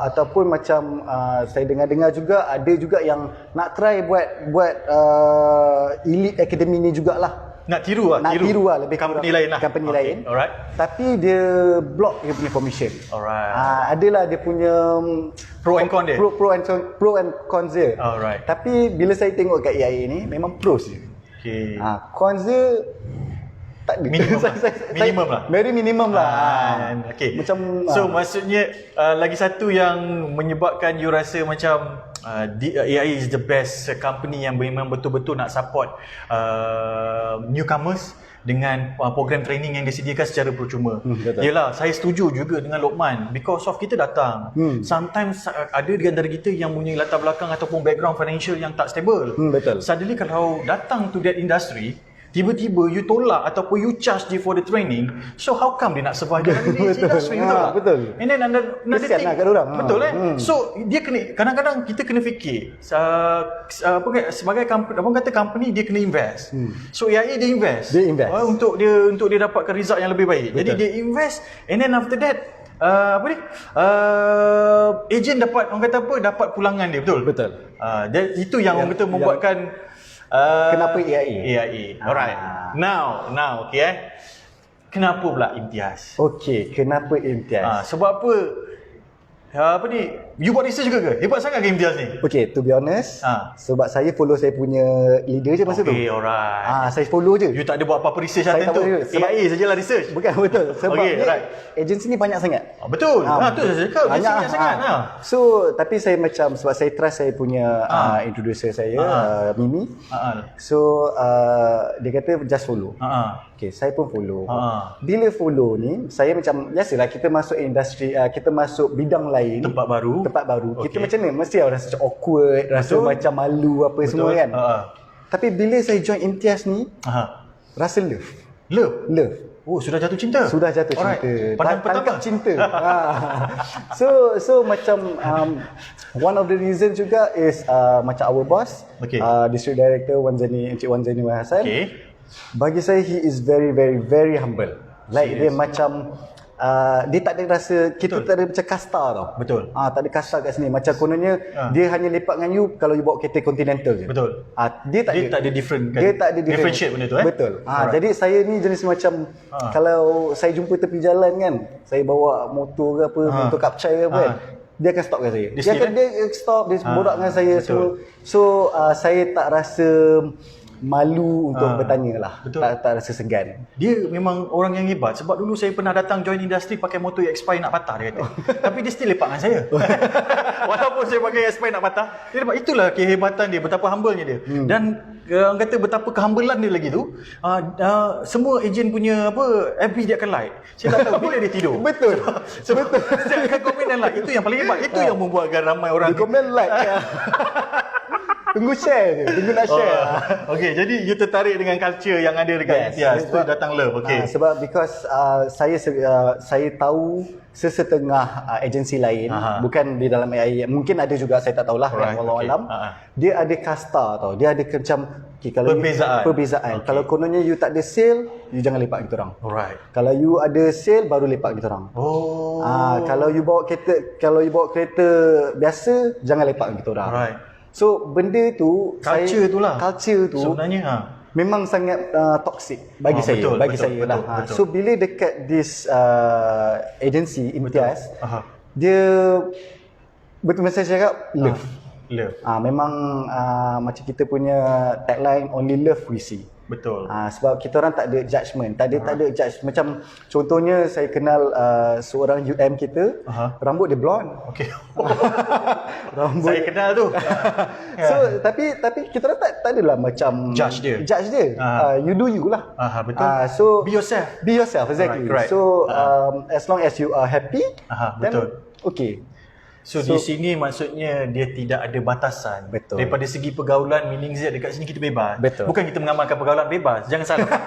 Ataupun macam saya dengar juga ada juga yang nak try buat Elite Academy ni jugalah. Nak tiru lah lebih company lain lah. Company lain. Alright. Tapi dia block dia punya commission. Alright. Adalah dia punya pro and con dia. Pro and cons dia. Alright. Tapi bila saya tengok kat AIA ni memang pros je. Cons dia tak ada. Minimum lah. Very minimum lah. Macam so maksudnya lagi satu yang menyebabkan you rasa macam AIA is the best company yang memang betul-betul nak support newcomers dengan program training yang disediakan secara percuma. Yelah, saya setuju juga dengan Lokman, because of kita datang. Sometimes ada di antara kita yang punya latar belakang ataupun background financial yang tak stable. Betul. Suddenly kalau datang to that industry, tiba-tiba you tolak ataupun you charge dia for the training, so how come dia nak survive dalam industry, betul tak? Betul. And then another Kesian thing, lah kat orang. betul so dia kena, kadang-kadang kita kena fikir sebagai company, abang kata company dia kena invest. So AIA dia invest. Untuk dia dapatkan result yang lebih baik. Jadi dia invest, and then after that agent dapat, orang kata apa, dapat pulangan dia, betul? Itu yang orang kata membuatkan kenapa AIA? Alright. Now okay kenapa pula Imtiaz? Okey, kenapa Imtiaz? Sebab apa ni, you buat research juga ke? Hebat sangat ke Imtiaz ni? Okay, to be honest, sebab saya follow saya punya leader je masa tu. Okay, alright. Saya follow je. You tak ada buat apa-apa research lah tentu. AIA sajalah research. Bukan, betul. Sebab agensi ni banyak sangat. Betul. Tu saya cakap, banyak sangat. So, tapi saya macam, sebab saya trust saya punya introducer saya, Mimi. So, dia kata just follow. Okay, saya pun follow. Bila follow ni, saya macam, biasalah kita masuk industri, kita masuk bidang lain, tempat baru, kita macam ni mesti rasa macam awkward, rasa macam malu apa semua kan. Tapi bila saya join Imtiaz ni, rasa love. Oh, sudah jatuh cinta. Pandang pertama cinta. So macam one of the reason juga is macam our boss, district director Encik Wan Zaini Hasan. Bagi saya he is very very very humble. Like dia macam dia tak ada rasa, kita tak ada macam kasta tau. Tak ada kasta kat sini. Macam kononnya dia hanya lepak dengan you kalau you bawa kereta Continental je. Dia tak ada different kan? Dia tak ada differentiate benda tu jadi saya ni jenis macam kalau saya jumpa tepi jalan kan, saya bawa motor ke apa, motor kapcai ke apa kan, dia akan stop dengan saya. Dia stop, dia borak dengan saya semua. So saya tak rasa malu untuk bertanya lah. Tak rasa segan. Dia memang orang yang hebat. Sebab dulu saya pernah datang join industri pakai motor yang expire nak patah, dia kata. Tapi dia still lepak dengan saya. Walaupun saya pakai expire nak patah, dia lepak. Itulah kehebatan dia, betapa humble-nya dia. Dan orang kata betapa kehambelan dia lagi tu, semua ejen punya FB dia akan like. Saya tak tahu bila dia tidur. Betul. Dia akan komen dan like. Itu yang paling hebat. Itu yang membuatkan ramai orang dia komen like. Tunggu share je, tunggu nak share. Okay, jadi you tertarik dengan culture yang ada dekat Imtiaz. Itu datang love, sebab because saya tahu sesetengah agensi lain, bukan di dalam AIA, mungkin ada juga, saya tak tahulah, wallahualam. Dia ada kasta tau, dia ada macam kalau perbezaan. Kalau kononnya you tak ada sale, you jangan lepak kita orang. Kalau you ada sale, baru lepak kita orang. Kalau you bawa kereta biasa, jangan lepak kita orang. So benda tu, culture tu sebenarnya memang sangat toxic bagi saya. Betul. So bila dekat this agency Imtiaz, dia betul macam saya cakap love. Memang macam kita punya tagline, only love we see. Sebab kita orang tak ada judgement, tak ada judge. Macam contohnya saya kenal seorang UM kita, rambut dia blonde. Rambut saya kenal tu. So tapi kita orang tak adalah macam judge dia. You do you lah. So be yourself exactly. So as long as you are happy, then okay. So di sini maksudnya dia tidak ada batasan. Daripada segi pergaulan, meaning Z dekat sini kita bebas. Bukan kita mengamalkan pergaulan bebas. Jangan salah faham.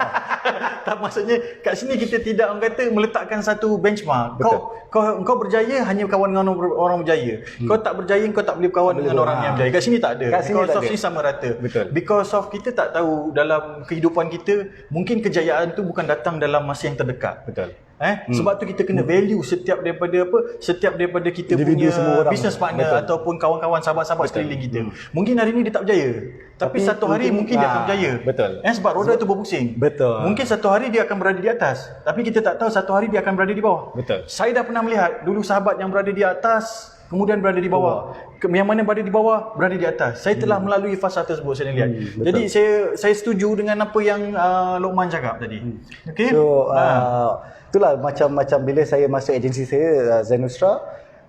Tak, maksudnya kat sini kita tidak, orang kata, meletakkan satu benchmark. Kau berjaya hanya berkawan dengan orang berjaya. Kau tak berjaya, kau tak boleh berkawan dengan orang yang berjaya. Kat sini tak ada. Because of sini sama rata. Because of kita tak tahu dalam kehidupan kita, mungkin kejayaan tu bukan datang dalam masa yang terdekat. Sebab tu kita kena value setiap daripada kita individu, punya business partner ataupun kawan-kawan, sahabat-sahabat sekeliling kita. Mungkin hari ni dia tak berjaya, tapi satu hari mungkin dia akan berjaya. Sebab roda tu berpusing. Mungkin satu hari dia akan berada di atas, tapi kita tak tahu satu hari dia akan berada di bawah. Saya dah pernah melihat dulu sahabat yang berada di atas kemudian berada di bawah. Yang mana berada di bawah, berada di atas. Saya telah melalui fasa tersebut, saya lihat. Jadi saya setuju dengan apa yang Lokman cakap tadi. So itulah macam bila saya masuk agensi saya, Zainusra,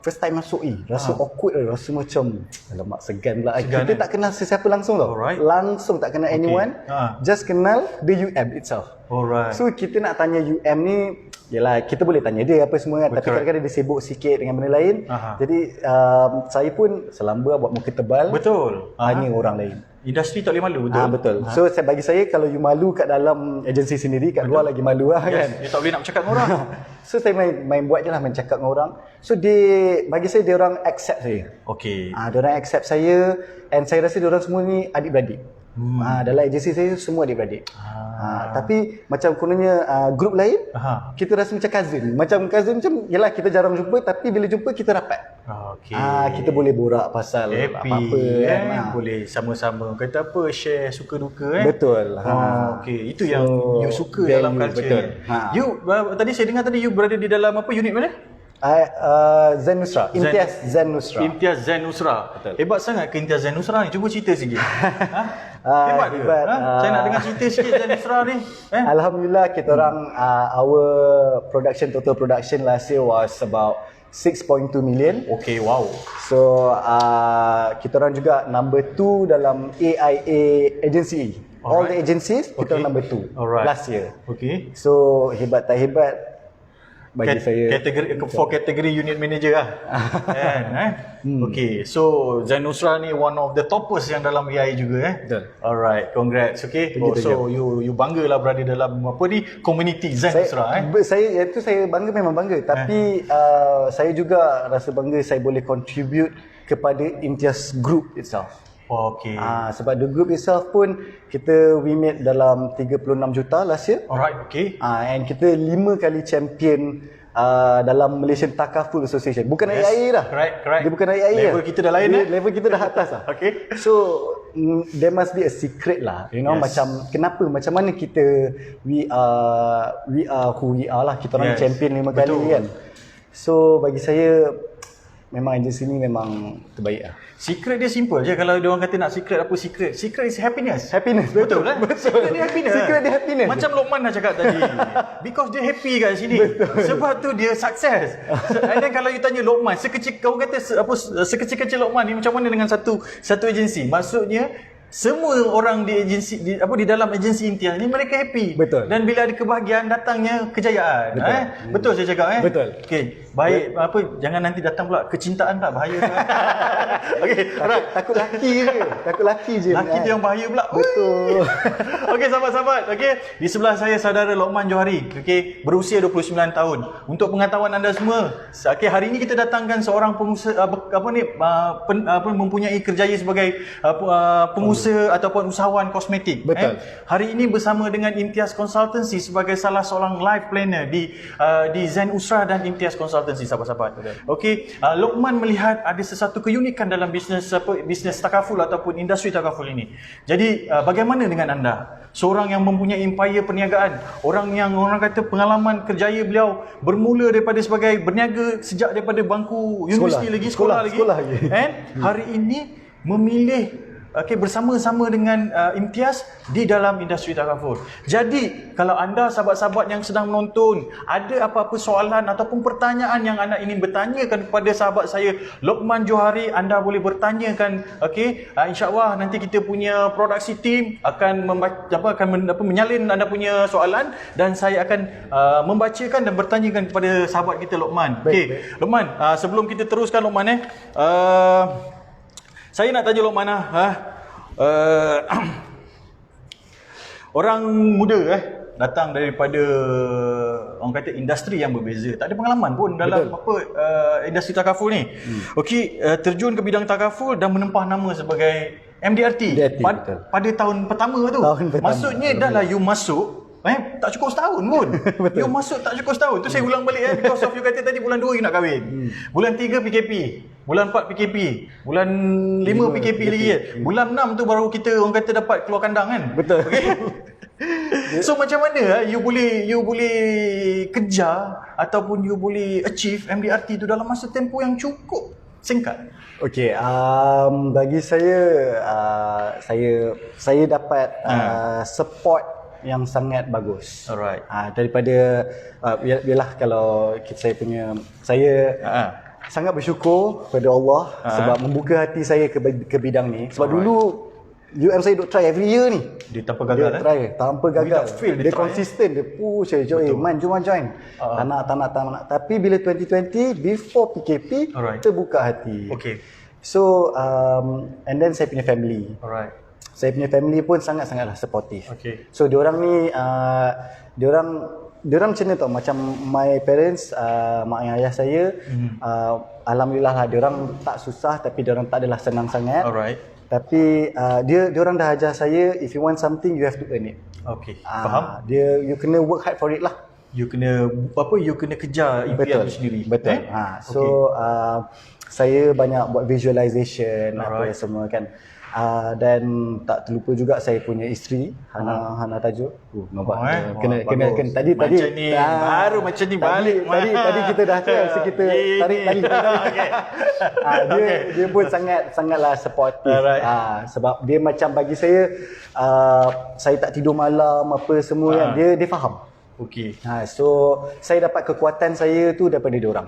first time masuk rasa awkward, rasa macam alamak segan pula. Kita tak kenal sesiapa langsung tau. Langsung tak kenal anyone. Just kenal the UM itself. So kita nak tanya UM ni, yelah kita boleh tanya dia apa semua kan, tapi kadang-kadang dia sibuk sikit dengan benda lain. Jadi saya pun selamba buat muka tebal, tanya orang lain. Industri tak boleh malu, betul? Betul. So bagi saya kalau you malu kat dalam agensi sendiri, kat luar lagi malu lah kan. Dia tak boleh nak bercakap dengan orang. So saya main buat je lah, main cakap dengan orang. So bagi saya dia orang accept saya. Okey. Dia orang accept saya, and saya rasa dia orang semua ni adik-beradik. Dalam agensi saya semua adik-beradik. Tapi macam kononnya grup lain, kita rasa macam cousin. Macam yalah kita jarang jumpa, tapi bila jumpa kita rapat. Okey. Kita boleh borak pasal happy, apa-apa kan. Boleh sama-sama kata apa, share suka duka Betul. Okey, itu yang you suka dalam culture. Betul. You tadi saya dengar tadi you berada di dalam apa unit mana? Zen Nusra. Imtiaz Zen Nusra. Imtiaz Zen Nusra. Betul. Hebat sangat ke Imtiaz Zen Nusra ni? Cuba cerita sikit. Hebat ke? Saya nak dengar cerita sikit Zen Nusra ni. Alhamdulillah kita orang our total production last year was about 6.2 million. Okay, wow. So kita orang juga number 2 dalam AIA agency. All the agencies kita orang number 2 last year. Okay. So hebat tak hebat bagi saya. Kategori unit manager lah. Kan, Okay, so Zen Nusra ni one of the toppers yang dalam AIA juga Betul. Alright, congrats. Okay. So you banggalah berada dalam apa ni, community Zen Nusra Saya bangga, memang bangga. Tapi saya juga rasa bangga saya boleh contribute kepada Imtiaz Group itself. Okay. Sebab the group itself pun we made dalam 36 juta last year. Alright, okay. And kita 5 kali champion dalam Malaysian Takaful Association. Bukan AIA dah. Correct. Dia bukan AIA. Level kita dah lain Level kita dah atas lah. Okay. So there must be a secret lah. You know, macam kenapa, macam mana kita we are who we are lah. Kita orang champion 5 kali kan. So bagi saya memang agensi ni memang terbaik lah. Secret dia simple je. Kalau dia orang kata nak secret, apa secret? Secret is happiness. Betul kan? Secret dia happiness. Secret dia happiness. Macam Lokman dah cakap tadi. Because dia happy kat sini. Sebab tu dia sukses. And then kalau you tanya Lokman, kau kata sekecil-kecil Lokman ni macam mana dengan satu agensi? Maksudnya semua orang di agensi di dalam agensi Imtiaz ni mereka happy. Betul. Dan bila ada kebahagiaan datangnya kejayaan. Betul saya cakap Betul. Okey, baik jangan nanti datang pula kecintaan tak bahaya kan. Okey, takut laki je. Laki tu yang bahaya pula. Betul. Okey sahabat-sahabat, okey. Di sebelah saya saudara Lokman Johari, okey, berusia 29 tahun. Untuk pengetahuan anda semua, okey, hari ini kita datangkan seorang pengusaha mempunyai kerjaya sebagai pengusaha ataupun usahawan kosmetik. Betul. Hari ini bersama dengan Imtiaz Consultancy sebagai salah seorang life planner di Zen Usra dan Imtiaz Consultancy, sahabat-sahabat. Okey, Lokman melihat ada sesuatu keunikan dalam bisnes takaful ataupun industri takaful ini. Jadi bagaimana dengan anda? Seorang yang mempunyai empire perniagaan, orang kata pengalaman kerjaya beliau bermula daripada sebagai berniaga sejak daripada bangku universiti sekolah lagi. And hari ini memilih bersama-sama dengan Imtiaz di dalam industri takaful. Jadi, kalau anda sahabat-sahabat yang sedang menonton, ada apa-apa soalan ataupun pertanyaan yang anda ingin bertanyakan kepada sahabat saya Lokman Johari, anda boleh bertanyakan. InsyaAllah nanti kita punya produksi team akan menyalin anda punya soalan dan saya akan membacakan dan bertanyakan kepada sahabat kita Lokman. Okey, Lokman, sebelum kita teruskan Lokman saya nak tanya Lokman orang muda datang daripada orang kata industri yang berbeza, tak ada pengalaman pun dalam industri takaful ni. Okey, terjun ke bidang takaful dan menempah nama sebagai MDRT pada tahun pertama tu. Maksudnya dah lah you masuk tak cukup setahun pun. You masuk tak cukup setahun. Tu saya ulang balik because of you kata tadi bulan 2 you nak kahwin. Bulan 3 PKP. Bulan 4 PKP. Bulan 5 PKP lagi kan. Bulan 6 tu baru kita orang kata dapat keluar kandang kan. Betul. Okay? So macam mana you boleh kejar ataupun you boleh achieve MDRT tu dalam masa tempoh yang cukup singkat? Okey, bagi saya dapat support yang sangat bagus. Alright. Daripada biarlah kalau saya sangat bersyukur kepada Allah sebab membuka hati saya ke bidang ni. Sebab dulu saya duk try every year ni. Dia tanpa gagal tanpa gagal. Dia konsisten, dia push man jom join. Tak nak. Tapi bila 2020 before PKP kita buka hati. Okay. So and then saya punya family. Alright. saya punya family pun sangat-sangatlah supportive. Okay. So diorang ni diorang macam ni tau, macam my parents, mak ayah saya, alhamdulillah lah diorang tak susah tapi diorang tak adalah senang sangat. Alright. Tapi diorang dah ajar saya, if you want something you have to earn it. Okay, faham. You kena work hard for it lah. You kena you kena kejar impian tu sendiri. Betul. So saya banyak buat visualization apa semua kan. Dan tak terlupa juga saya punya isteri Hana Tajur. Nampak kena tadi macam ni baru macam ni balik. Tadi kita dah share, so kita tarik tadi. Dia pun sangatlah supportive. Sebab dia macam bagi saya tak tidur malam apa semua kan. Dia faham. Okey. So saya dapat kekuatan saya tu daripada diorang.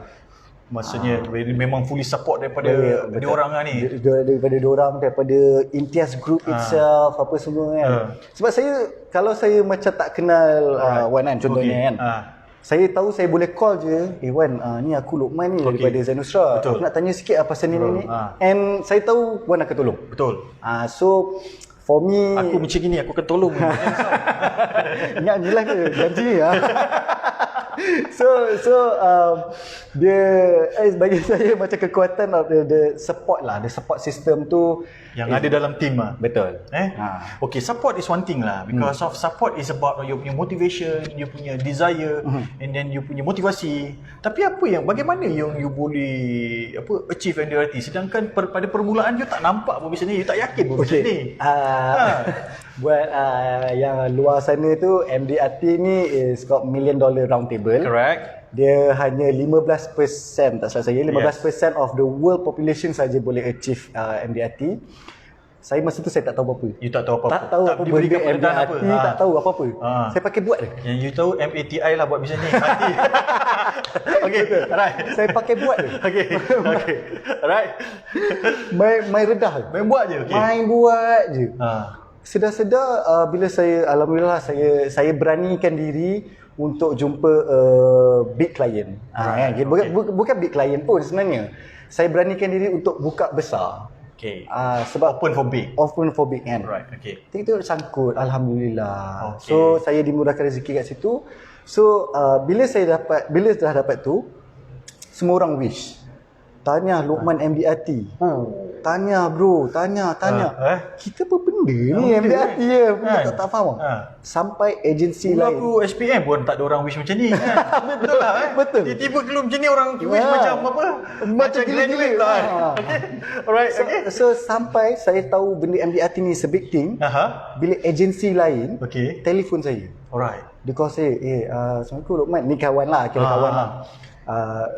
Maksudnya memang fully support daripada diorang lah ni. Daripada diorang, daripada Imtiaz Group itself, apa semua kan. Sebab kalau saya macam tak kenal Wan kan contohnya kan. Saya tahu saya boleh call je, Wan, ni aku Luqman ni daripada Zainusra. Aku nak tanya sikit pasal ni. And saya tahu Wan akan tolong. Betul. So for me, aku macam gini, aku akan tolong. Ingat ni lah ke janji ya. So dia bagi saya macam kekuatan of the support lah, the support system tu yang ada dalam team lah. Betul. Okay, support is one thing lah, because of support is about you punya motivation, you punya desire, and then you punya motivasi. Tapi bagaimana yang you boleh achieve MDRT sedangkan pada permulaan you tak nampak pun macam ni, you tak yakin pun macam ni. Buat yang luar sana tu, MDRT ni is called $1 million round table. Correct. Dia hanya 15%, tak salah saya, 15% of the world population saja boleh achieve MDRT. Saya masa tu saya tak tahu apa-apa. You tak tahu apa-apa? Tak tahu apa benda MDRT, tak tahu apa-apa. Saya pakai buat je. Yang you tahu MATI lah buat macam ni. Okay, alright. Saya pakai buat je. Okay, alright. Main redah je. Main buat je, okay. Main buat je. Sedar-sedar bila alhamdulillah saya beranikan diri untuk jumpa big client. Bukan big client pun sebenarnya. Saya beranikan diri untuk buka besar. Okay. Sebab open for big kan. Right, okay. Itu sangkut, alhamdulillah. Okay. So saya dimudahkan rezeki kat situ. So bila dah dapat tu, semua orang wish. Tanya Luqman MDRT. Tanya bro, tanya. Kita apa benda ni MDRT je. Tak faham. Sampai agensi lain. Aku SPM pun tak ada orang wish macam ni kan. Betul lah. Betul. Tiba-tiba kelum macam ni orang wish macam apa? Macam graduate lah. Okay. Alright, okay. So sampai saya tahu benda MDRT ni se-big thing. Bila agensi lain telefon saya. Alright. Dia call saya, Assalamualaikum Luqman. Ni kawan lah, kira kawan lah.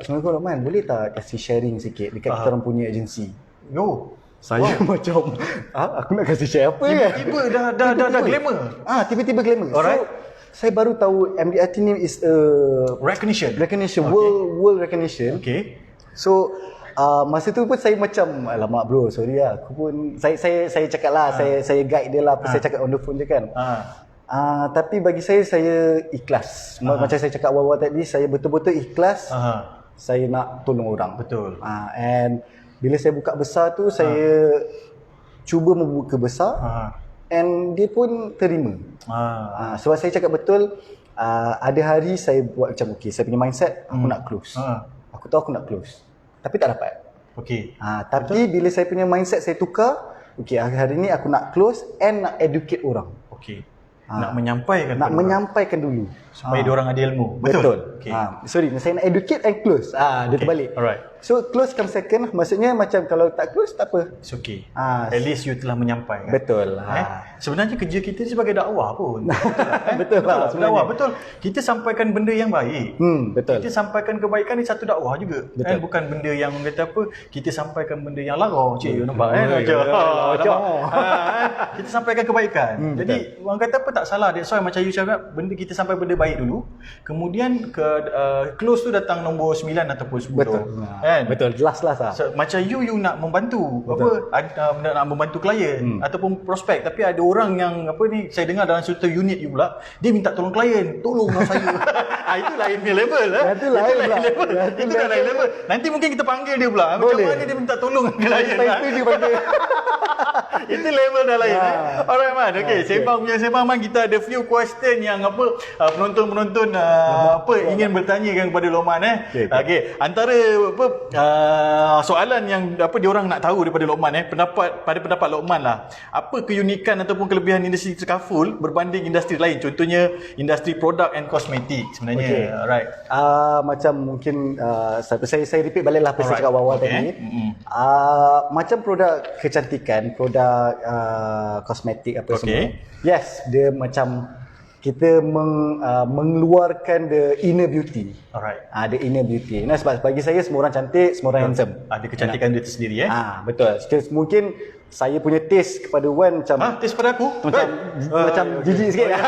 Assalamualaikum Luqman, boleh tak kasih sharing sikit dekat kita orang punya agensi? Saya macam aku nak kasih share apa kan? Tiba-tiba dah glamour. Tiba-tiba glamour. Alright. So saya baru tahu MDRT ni is a recognition, world recognition. Okay. So masa tu pun saya macam alamak bro, sorry lah. Aku pun saya cakap lah, saya guide dia lah, saya cakap on the phone je kan. Tapi bagi saya ikhlas. Macam saya cakap awal-awal tadi, saya betul-betul ikhlas. Saya nak tolong orang. Betul. And bila saya buka besar tu, saya cuba membuka besar. And dia pun terima. Sebab saya cakap betul, ada hari saya buat macam saya punya mindset, aku nak close. Aku tahu aku nak close, tapi tak dapat. Tapi bila saya punya mindset saya tukar, hari ni aku nak close and nak educate orang. Nak menyampaikan dulu supaya dia orang ada ilmu. Betul. Sorry, saya nak educate and close. Dia terbalik. Alright. So close come second, maksudnya macam kalau tak close tak apa. It's okay. At least you telah menyampaikan. Betul. Sebenarnya kerja kita ni sebagai dakwah pun. Betul lah. Dakwah, betul. Kita sampaikan benda yang baik. Betul. Kita sampaikan kebaikan ni satu dakwah juga. Betul. Bukan benda yang kata apa, kita sampaikan benda yang lara. Cik, nampak kita sampaikan kebaikan. Jadi orang kata apa tak salah. That's why macam you cakap, benda kita sampai benda baik dulu. Kemudian close tu datang nombor 9 ataupun 10. Betul. Betul, jelas lah. Macam you nak membantu nak membantu klien ataupun prospek, tapi ada orang yang saya dengar dalam satu unit you pula, dia minta tolong klien, tolonglah saya. Itu lain level Itu lain level. Nanti mungkin kita panggil dia pula. Macam mana dia minta tolong klien. Itu dia panggil. Itu level dah lain. Alright Man. Okay, sembang Man, kita ada few question yang penonton-penonton ingin bertanyakan kepada Lokman Okay. Antara soalan yang diorang nak tahu daripada Lokman pendapat Lokman lah. Apa keunikan ataupun kelebihan industri Takaful berbanding industri lain? Contohnya industri produk and kosmetik sebenarnya. Alright. Macam mungkin saya repeat balik lah apa saya cakap awal tadi. Macam produk kecantikan, produk kosmetik apa semua. Yes, dia macam kita mengeluarkan the inner beauty. Alright. The inner beauty. Nah, sebab bagi saya semua orang cantik, semua orang handsome. Ada kecantikan dia tersendiri betul. Mungkin saya punya taste kepada Wan macam taste pada aku macam jijik sikit.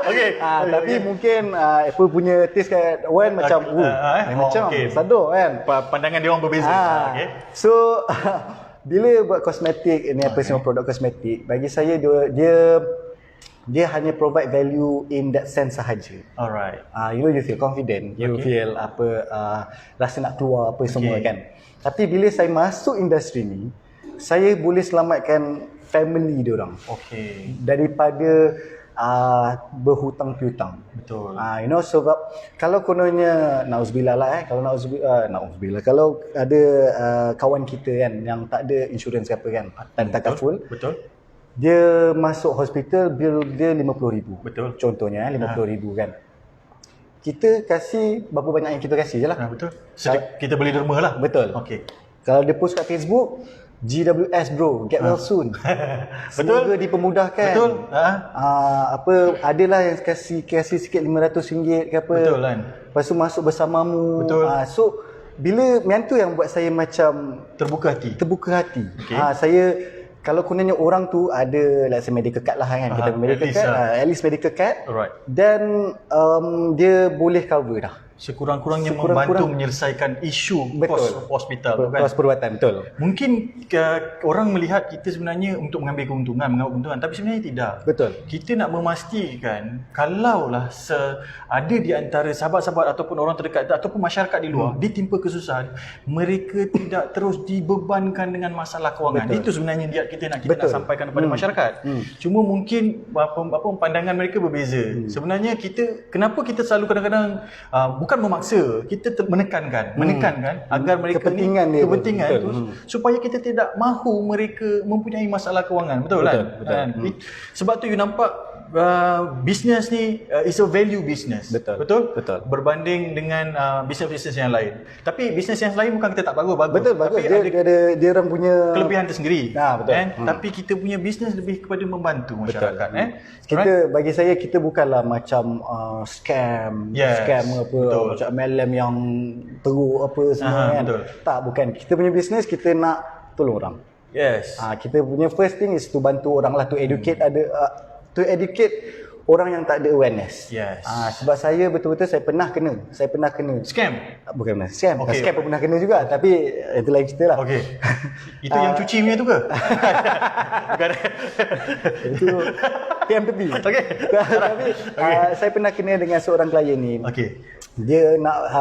Okey. Tapi mungkin Apple punya taste kat Wan macam macam sado kan. Pandangan dia orang berbeza. Okey. So bila buat kosmetik ni apa semua produk kosmetik, bagi saya dia hanya provide value in that sense sahaja. Alright. You feel confident, you feel rasa nak keluar apa semua kan. Tapi bila saya masuk industri ni, saya boleh selamatkan family dia orang. Daripada berhutang piutang. Betul. Sebab kalau kononnya nauzubillah lah kalau nauzubillah kalau ada kawan kita kan yang tak ada insurans apa kan, tak ada takaful. Betul. Dia masuk hospital, bill dia 50,000. Betul. Contohnya 50,000 kan. Kita kasih berapa banyak yang kita kasih je lah. Betul. Kita beli derma lah. Betul. Okey. Kalau dia post kat Facebook, GWS bro, get well soon. Semoga dipermudahkan. Betul. Adalah yang kasih sikit RM500 ke apa. Betul kan. Lepas tu masuk bersamamu. Betul. So bila yang tu yang buat saya macam terbuka hati. Okay. Saya kalau kononnya orang tu ada let's say medical card lah kan, kita medical card, at least medical card. Alright. Dan dia boleh cover dah. Sekurang-kurangnya membantu menyelesaikan isu kos hospital kos perubatan. Betul. Mungkin orang melihat kita sebenarnya untuk mengambil keuntungan, tapi sebenarnya tidak. Betul. Kita nak memastikan kalaulah ada di antara sahabat-sahabat ataupun orang terdekat ataupun masyarakat di luar ditimpa kesusahan, mereka tidak terus dibebankan dengan masalah kewangan. Betul. Itu sebenarnya kita nak sampaikan kepada masyarakat. Cuma mungkin pandangan mereka berbeza. Sebenarnya kenapa kita selalu kadang-kadang bukan memaksa, kita menekankan agar mereka kepentingan tu supaya kita tidak mahu mereka mempunyai masalah kewangan. Betul. Kan? Sebab tu you nampak bisnes ni is a value business. Betul. Berbanding dengan bisnes yang lain. Tapi bisnes yang lain bukan kita tak bagus. Betul, bagus. Tapi dia orang punya kelebihan tersendiri. Betul. Tapi kita punya bisnes lebih kepada membantu masyarakat. Bagi saya kita bukanlah macam scam apa, macam MLM yang teruk apa semua kan. Tak, bukan. Kita punya bisnes kita nak tolong orang. Yes. Kita punya first thing is to bantu orang lah, to educate orang yang tak ada awareness. Yes. Sebab saya betul-betul saya pernah kena scam. Bukan scam. Scam pun pernah kena juga, tapi itu lain cerita lah. Okey. Itu yang cuci punya tu ke? Bukan. Itu PMPB. Okey. Tapi saya pernah kena dengan seorang klien ni. Okey. Dia nak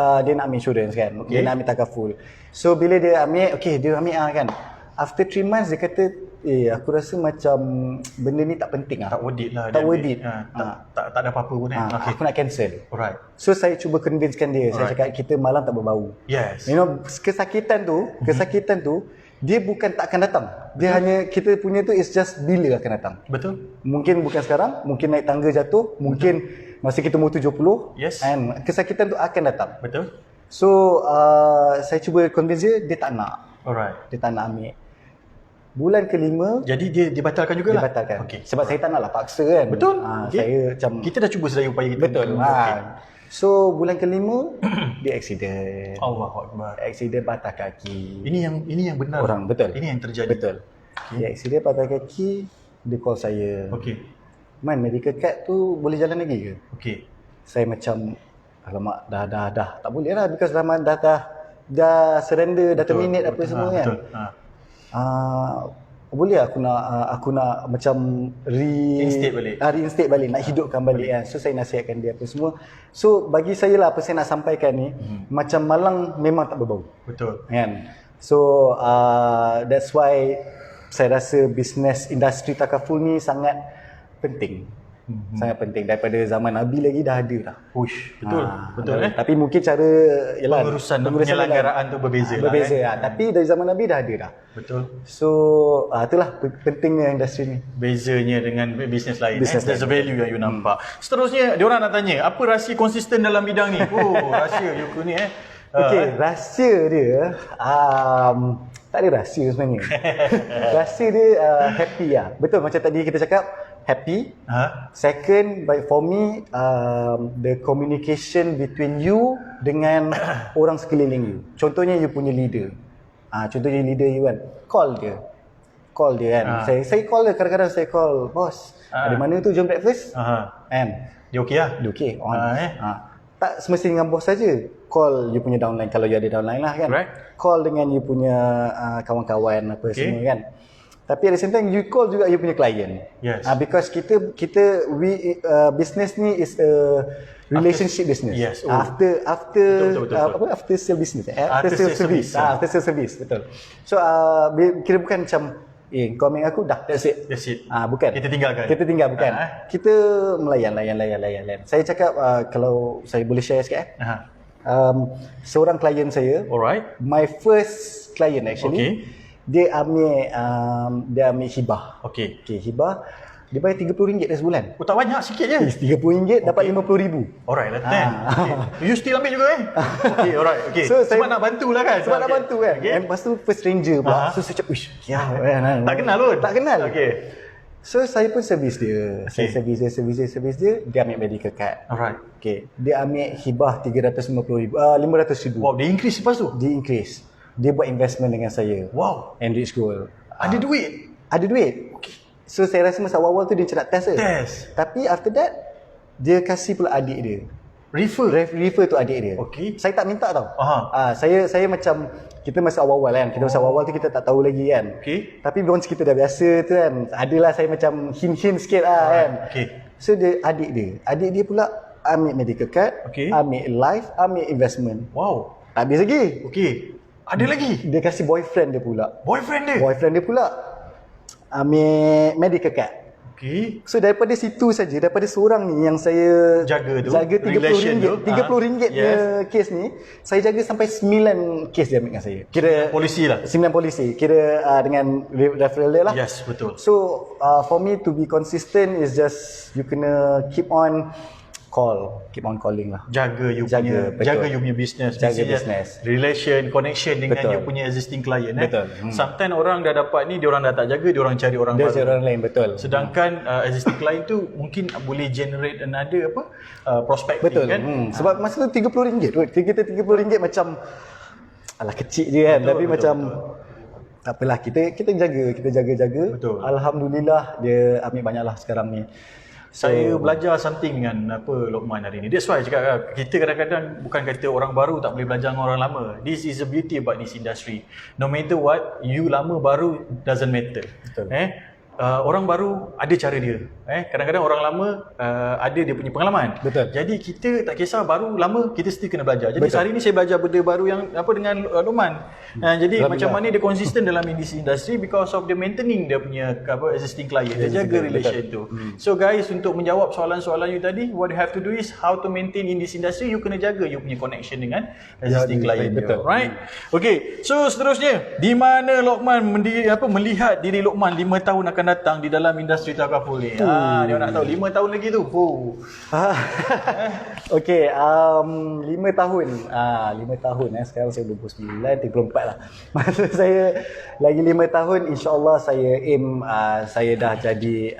ambil insurance kan. Dia nak ambil takaful. So bila dia ambil, dia ambil kan. After 3 months dia kata, aku rasa macam benda ni tak penting lah. Tak worth it lah. Tak worth it. Tak ada apa-apa pun kan. Aku nak cancel. Alright. So saya cuba convincekan dia. Saya cakap kita malam tak berbau. Yes. Kesakitan tu dia bukan tak akan datang. Dia hanya kita punya tu is just bila akan datang. Betul. Mungkin bukan sekarang, mungkin naik tangga jatuh, mungkin masa kita umur 70. Yes. And kesakitan tu akan datang. Betul. So saya cuba convince dia tak nak. Alright. Dia tak nak ambil. Bulan ke-5 jadi dia dibatalkan jugalah. Dibatalkan. Sebab saya tak naklah paksa kan. Betul. Saya macam kita dah cuba sedaya upaya kita. Betul. So bulan ke-5 dia accident. Allahuakbar. Accident patah kaki. Ini yang benar. Orang betul. Ini yang terjadi. Betul. Dia accident patah kaki, dia call saya. Man, medical card tu boleh jalan lagi ke? Saya macam alamak dah tak boleh lah because dah surrender, dah terminate apa semua kan. Boleh aku nak macam reinstate balik, nak hidupkan balik kan. So saya nasihatkan dia apa semua. So bagi saya lah apa saya nak sampaikan ni, macam malang memang tak berbau. Betul. Kan? So that's why saya rasa bisnes industri takaful ni sangat penting. Sangat penting. Daripada zaman Nabi lagi dah ada dah. Uish, betul. Betul Tapi mungkin cara pengurusan penyelenggaraan tu berbeza lah. Berbeza lah. Tapi dari zaman Nabi dah ada dah. Betul. So itulah pentingnya industri ni. Bezanya dengan bisnes lain. Bisnes There's a value yang you nampak. Seterusnya, diorang nak tanya, apa rahsia konsisten dalam bidang ni? Oh, rahsia Yuku ni Okey, rahsia dia tak ada rahsia sebenarnya. Rahsia dia happy lah. Betul macam tadi kita cakap, happy. Second, for me, the communication between you dengan orang sekeliling you. Contohnya you punya leader. Contohnya leader you kan, call dia kan. Saya call dia, kadang-kadang saya call, bos, ada mana tu, jom breakfast. Kan? Dia okey lah? Dia okey, on. Tak semestinya dengan bos saja. Call you punya downline kalau you ada downline lah kan. Right. Call dengan you punya kawan-kawan apa semua kan. Tapi at the same time you call juga you punya client. Yes. Because business ni is a relationship business. Yes. After Betul. after sale business. After sale service. After sale service, betul. So kira bukan macam kau ambil aku dah, that's it. Bukan. Kita tinggalkan. Kita tinggal, bukan. Kita melayan. Saya cakap kalau saya boleh share sikit seorang klien saya. Alright. My first client actually. Dia ambil hibah. Okay, hibah. Dia bayar RM30 dah sebulan. Oh, tak banyak, sikit je. RM30 dapat RM50,000. Alright lah, you still ambil juga Okay, alright. Okay. So, sebab nak bantu lah kan? Sebab nak bantu kan. And lepas tu first stranger pula. So saya cakap, tak kenal pun? Tak kenal. Okay. So saya pun servis dia. Saya servis dia. Dia ambil medical card. Alright. Okay. Dia ambil hibah RM500,000. Wow, dia increase lepas tu? Dia increase. Dia buat investment dengan saya. Wow. Enrich Gold. Ada duit? Ada duit. Okay. So saya rasa masa awal tu dia macam nak test je. Tapi after that, dia kasih pula adik dia. Refer tu adik dia. Okay. Saya tak minta tau. Saya macam, kita masa awal-awal kan. Kita masa awal tu kita tak tahu lagi kan. Okay. Tapi once kita dah biasa tu kan, adalah saya macam hint-hint sikit lah kan. Okay. So adik dia pula ambil medical card, ambil life, ambil investment. Wow. Tak habis lagi. Okay. Ada lagi? Dia kasih boyfriend dia pula. Boyfriend dia pula ambil medical card. Okay. So daripada situ saja, daripada seorang ni yang saya jaga RM30 punya kes ni, saya jaga sampai 9 kes dia ambil dengan saya. Kira polisi lah. 9 polisi. Kira dengan referral dia lah. Yes, betul. So for me to be consistent is just you kena keep on calling lah. Jaga you punya business. Jaga business. Relation, connection dengan you punya existing client. Betul. Sometimes orang dah dapat ni, diorang dah tak jaga, diorang cari orang baru. Dia cari orang lain, betul. Sedangkan existing client tu mungkin boleh generate another prospect. Betul. Kan? Sebab masa tu RM30 tu. Kita RM30 macam alah kecil je kan. Tapi macam tak apalah, kita jaga. Betul. Alhamdulillah dia ambil banyak lah sekarang ni. Saya belajar something dengan Lokman hari ni. That's why cakap kita kadang-kadang bukan kata orang baru tak boleh belajar dengan orang lama. This is the beauty about this industry. No matter what, you lama baru doesn't matter. Betul. Orang baru ada cara dia. Kadang-kadang orang lama ada dia punya pengalaman. Betul. Jadi kita tak kisah baru lama, kita still kena belajar. Jadi hari ni saya belajar benda baru yang dengan Lokman. Jadi macam mana dia konsisten dalam industry because of the maintaining dia punya existing client. Dia jaga relation tu. So guys, untuk menjawab soalan-soalan you tadi, what you have to do is how to maintain in this industry, you kena jaga you punya connection dengan existing client. Betul. Right? Okay. So seterusnya, di mana Lokman melihat diri Lokman 5 tahun akan datang di dalam industri takaful ni? Dia nak tahu 5 tahun lagi tu. Okay, 5 tahun. 5 tahun sekarang saya 29, 34 lah. Masa saya lagi 5 tahun, insya-Allah saya aim saya dah jadi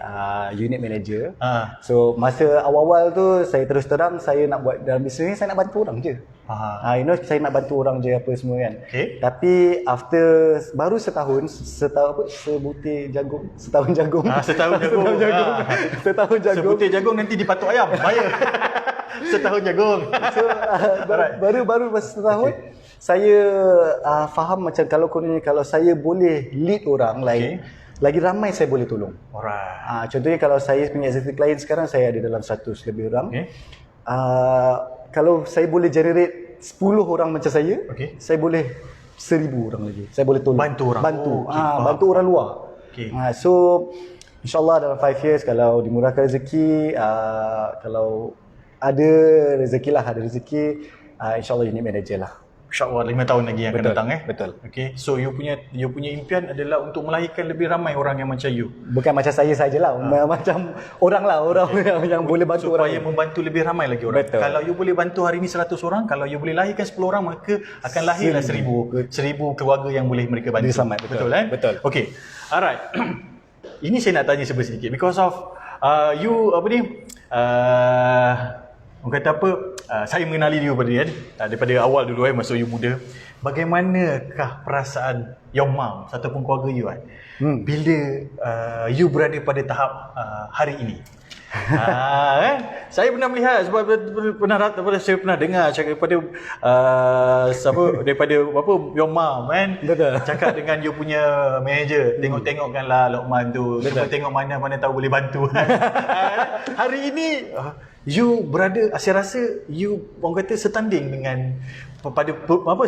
unit manager. So masa awal-awal tu saya terus terang saya nak buat dalam bisnes ni, saya nak bantu orang je. Saya nak bantu orang je apa semua kan. Tapi after baru setahun sebutir jagung, setahun jagung. Setahun jagung. Sebutir jagung nanti dipatuk ayam. Bayar. Setahun jagung. So baru masa setahun saya faham macam kalau saya boleh lead orang lain, lagi ramai saya boleh tolong. Contohnya kalau saya punya existing client sekarang saya ada dalam 100 lebih orang. Kalau saya boleh generate 10 orang macam saya boleh 1000 orang lagi. Saya boleh tolong. Bantu orang. Bantu orang luar. Okay. So InsyaAllah dalam 5 years kalau dimurahkan rezeki, kalau ada rezeki lah, InsyaAllah unit manager lah. InsyaAllah 5 tahun lagi yang akan Betul, datang betul. Okay. So you punya impian adalah untuk melahirkan lebih ramai orang yang macam you. Bukan macam saya sajalah, macam orang lah, orang yang boleh bantu Supaya orang. membantu lebih ramai lagi orang. Betul. Kalau you boleh bantu hari ni 100 orang, kalau you boleh lahirkan 10 orang, maka akan lahirlah 1000 keluarga yang boleh mereka bantu. Diselamat, betul. Betul. Okay. Alright. Ini saya nak tanya sedikit because of you apa ni? Orang kata apa? Saya mengenali you daripada awal dulu masa you muda. Bagaimanakah perasaan your mom ataupun keluarga you bila you berada pada tahap hari ini? Saya pernah melihat sebab saya pernah dengar cakap daripada your mom Betul. cakap dengan you punya manager, tengokkanlah Lokman tu, cuba tengok mana tahu boleh bantu. Hari ini you berada, saya rasa you orang kata setanding dengan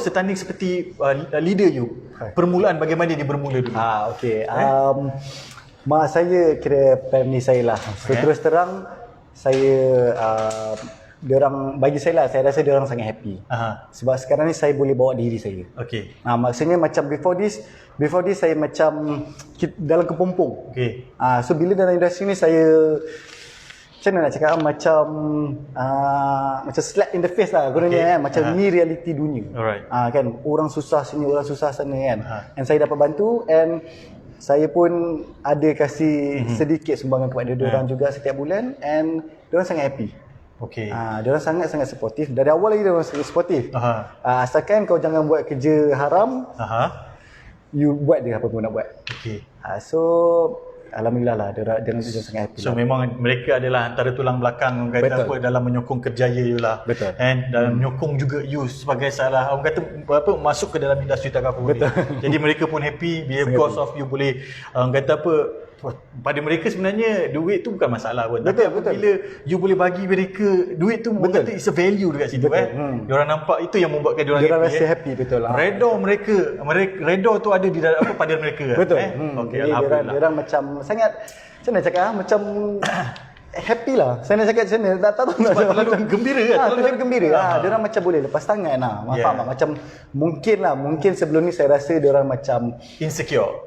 setanding seperti leader you. Permulaan bagaimana dia bermula dulu. Okey. Mak saya kira family saya lah. So, terus terang saya bagi saya rasa diorang sangat happy. Sebab sekarang ni saya boleh bawa diri saya. Okey. Maksudnya macam before this saya macam dalam kepompong. Okey. So bila dalam industri ni saya macam mana nak cakap macam slap in the face lah kononnya macam ni realiti dunia. Alright. Kan orang susah sini, orang susah sana kan. And saya dapat bantu, and saya pun ada kasih sedikit sumbangan kepada diorang juga setiap bulan, and diorang sangat happy. Okey. Diorang sangat supportive. Dari awal lagi diorang sangat supportive. Asalkan kau jangan buat kerja haram, you buat je apa pun nak buat. Okey. So alhamdulillah lah diorang sangat happy. So memang mereka adalah antara tulang belakang orang kata apa dalam menyokong kerjaya you lah. Betul. And dalam menyokong juga you sebagai salah orang kata masuk ke dalam industri takaful ni. Jadi mereka pun happy because of you boleh orang kata pada mereka sebenarnya duit tu bukan masalah pun. Tapi bila you boleh bagi mereka duit tu, orang kata it's a value dekat situ. Diorang nampak itu yang membuatkan diorang happy. Rasa happy, betul lah. Redha tu ada di dalam pada mereka. Betul. Okey, alhamdulillah. Diorang macam sangat, macam mana cakap macam happy lah. Saya nak cakap macam mana, tak tahu Terlalu gembira kan? Terlalu gembira. Diorang macam boleh lepas tangan lah. Faham tak? Macam mungkin sebelum ni saya rasa diorang macam insecure.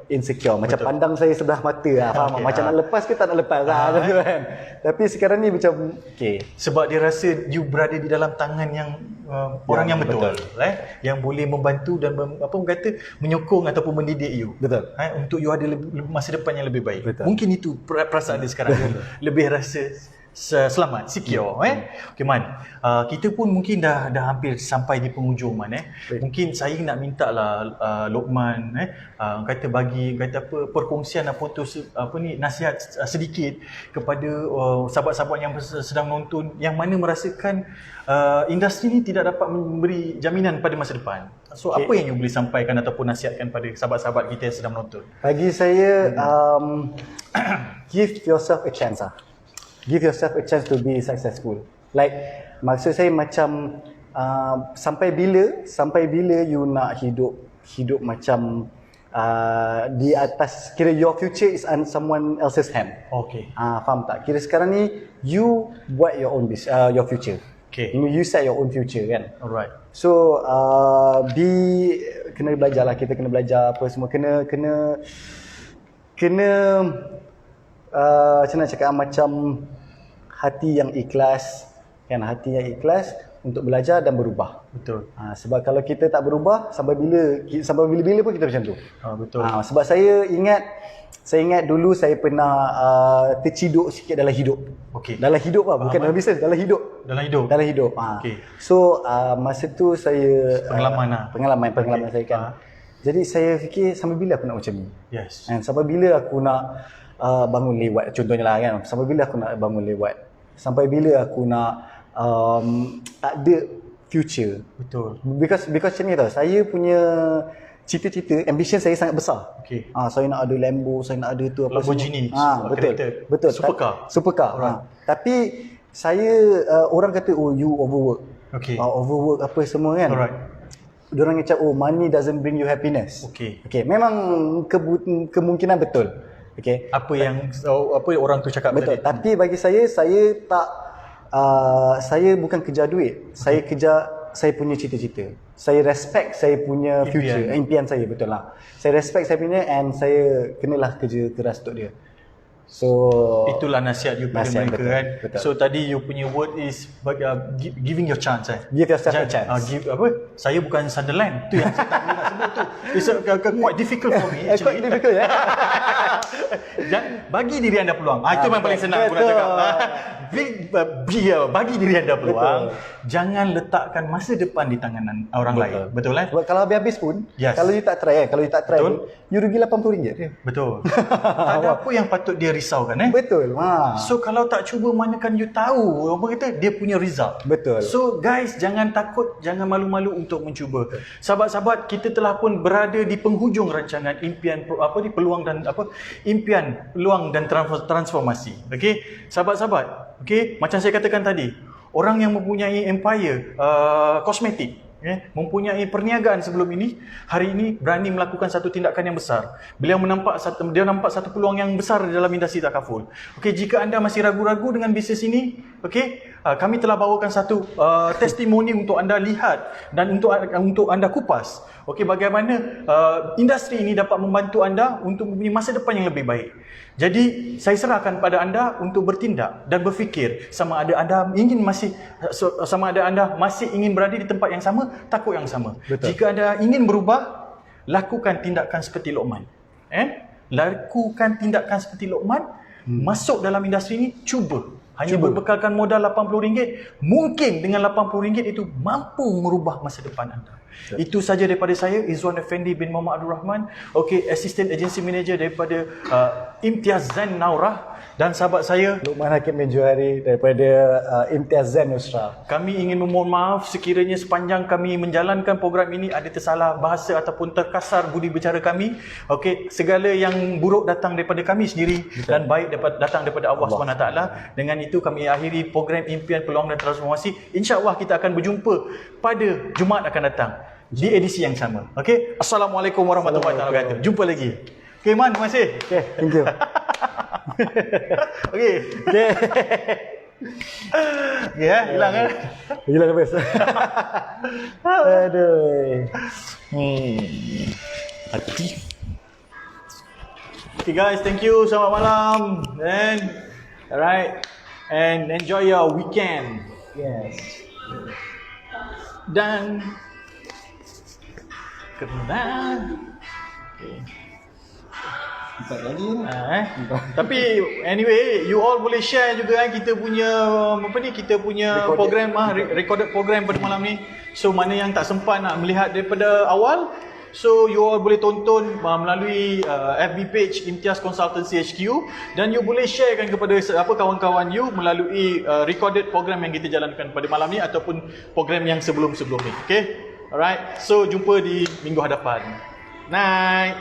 Macam pandang saya sebelah mata lah. Faham tak? Macam nak lepas ke tak nak lepas lah kan. Tapi sekarang ni macam sebab dia rasa you berada di dalam tangan yang orang yang betul. Yang boleh membantu dan orang kata menyokong ataupun mendidik you. Betul. Untuk you ada masa depan yang lebih baik. Betul. Mungkin itu perasaan dia sekarang. Lebih rasa selamat, secure. Okay Man, kita pun mungkin dah hampir sampai di penghujung Man. Mungkin saya nak minta lah Lokman kata bagi perkongsian nasihat sedikit kepada sahabat-sahabat yang sedang menonton yang mana merasakan industri ni tidak dapat memberi jaminan pada masa depan. So apa yang you boleh sampaikan ataupun nasihatkan pada sahabat-sahabat kita yang sedang menonton? Bagi saya give yourself a chance lah. Give yourself a chance to be successful. Like maksud saya macam sampai bila you nak hidup macam di atas, kira your future is on someone else's hand. Okay. Faham tak? Kira sekarang ni you buat your own your future. Okay. You set your own future kan. Alright. So kena belajar lah, kita kena belajar apa semua, kena macam nak cakap macam hati yang ikhlas kan, hati yang ikhlas untuk belajar dan berubah. Betul. Sebab kalau kita tak berubah sampai bila-bila pun kita macam tu. Betul. Sebab saya ingat dulu saya pernah terciduk sikit dalam hidup. Okey. Dalam hidup lah, bukan dalam bisnes, dalam hidup. Dalam hidup. Okey. So masa tu saya pengalaman saya kan. Jadi saya fikir sampai bila aku nak macam ni? Yes. Sampai bila aku nak bangun lewat, contohnya lah kan. Sampai bila aku nak bangun lewat? Sampai bila aku nak tak ada future? Betul. Because macam ni tau, saya punya cita-cita, ambition saya sangat besar. Okay. Saya nak ada Lambo, saya nak ada tu apa Lamborghini. Betul. Supercar. Tapi saya orang kata you overwork. Okay. Overwork apa semua kan. Alright. Diorang cakap money doesn't bring you happiness. Okay. Memang kemungkinan betul. Okay. Apa yang orang tu cakap Betul. tadi? Tapi bagi saya tak saya bukan kejar duit. Saya kejar saya punya cita-cita. Saya respect saya punya future, impian saya, betul lah. Saya respect saya punya and saya kenalah kerja keras untuk dia. So itulah nasihat you pada nasihat, mereka betul, kan. betul. So tadi you punya word is giving your chance Give yourself a chance. Saya bukan Sunderland. Tu yang saya tak boleh nak sebut tu. It's quite difficult for me Quite actually. difficult ya. Bagi diri anda peluang. Itu yang paling senang aku nak cakap. Bagi diri anda peluang. Jangan letakkan masa depan di tangan orang lain. Betul kan? Sebab kalau habis-habis pun, Yes. kalau you tak try pun, you rugi RM80 je. Betul. Tak ada apa yang patut dia risaukan Betul. So kalau tak cuba, manakan you tahu apa kata dia punya result. Betul. So guys, jangan takut, jangan malu-malu untuk mencuba. Sahabat-sahabat, kita telah pun berada di penghujung rancangan impian peluang dan impian peluang dan transformasi. Okey, sahabat-sahabat. Okey, macam saya katakan tadi, orang yang mempunyai empire kosmetik, mempunyai perniagaan sebelum ini, hari ini berani melakukan satu tindakan yang besar. Dia nampak satu peluang yang besar dalam industri takaful. Okey, jika anda masih ragu-ragu dengan bisnes ini, okey, kami telah bawakan satu testimoni untuk anda lihat dan untuk anda kupas. Okey, bagaimana industri ini dapat membantu anda untuk mempunyai masa depan yang lebih baik. Jadi saya serahkan pada anda untuk bertindak dan berfikir sama ada anda masih ingin berada di tempat yang sama, takut yang sama. Betul. Jika anda ingin berubah, lakukan tindakan seperti Luqman. Lakukan tindakan seperti Luqman, masuk dalam industri ini, cuba. Hanya berbekalkan modal RM80, mungkin dengan RM80 itu mampu merubah masa depan anda. Itu saja daripada saya, Izwan Effendi bin Muhammad Abdul Rahman, Assistant Agency Manager daripada Imtiaz Zain Naurah, dan sahabat saya Luqman Hakim bin Johari daripada Imtiaz Zain Nusra. Kami ingin memohon maaf sekiranya sepanjang kami menjalankan program ini ada tersalah bahasa ataupun terkasar budi bicara kami. Okey, segala yang buruk datang daripada kami sendiri. Betul. Dan baik datang daripada Allah SWT. Dengan itu kami akhiri program impian peluang dan transformasi. InsyaAllah kita akan berjumpa pada Jumaat akan datang di edisi yang sama. Okey, Assalamualaikum warahmatullahi wabarakatuh. Jumpa lagi. Okey Man, terima kasih. Okay, thank you. Okey. Okay. Ya, hilang kan? Hilang habis. Aduh. Hati. Okay guys, thank you. Selamat malam. And alright. And enjoy your weekend. Yes. Dan kerana Empat lagi. Tapi anyway, you all boleh share juga kita punya kita punya program recorded program pada malam ni. So mana yang tak sempat nak melihat daripada awal, so you all boleh tonton melalui FB page Imtiaz Consultancy HQ, dan you boleh sharekan kepada kawan-kawan you melalui recorded program yang kita jalankan pada malam ni ataupun program yang sebelum-sebelum ni. Okay? Alright. So jumpa di minggu hadapan. Night.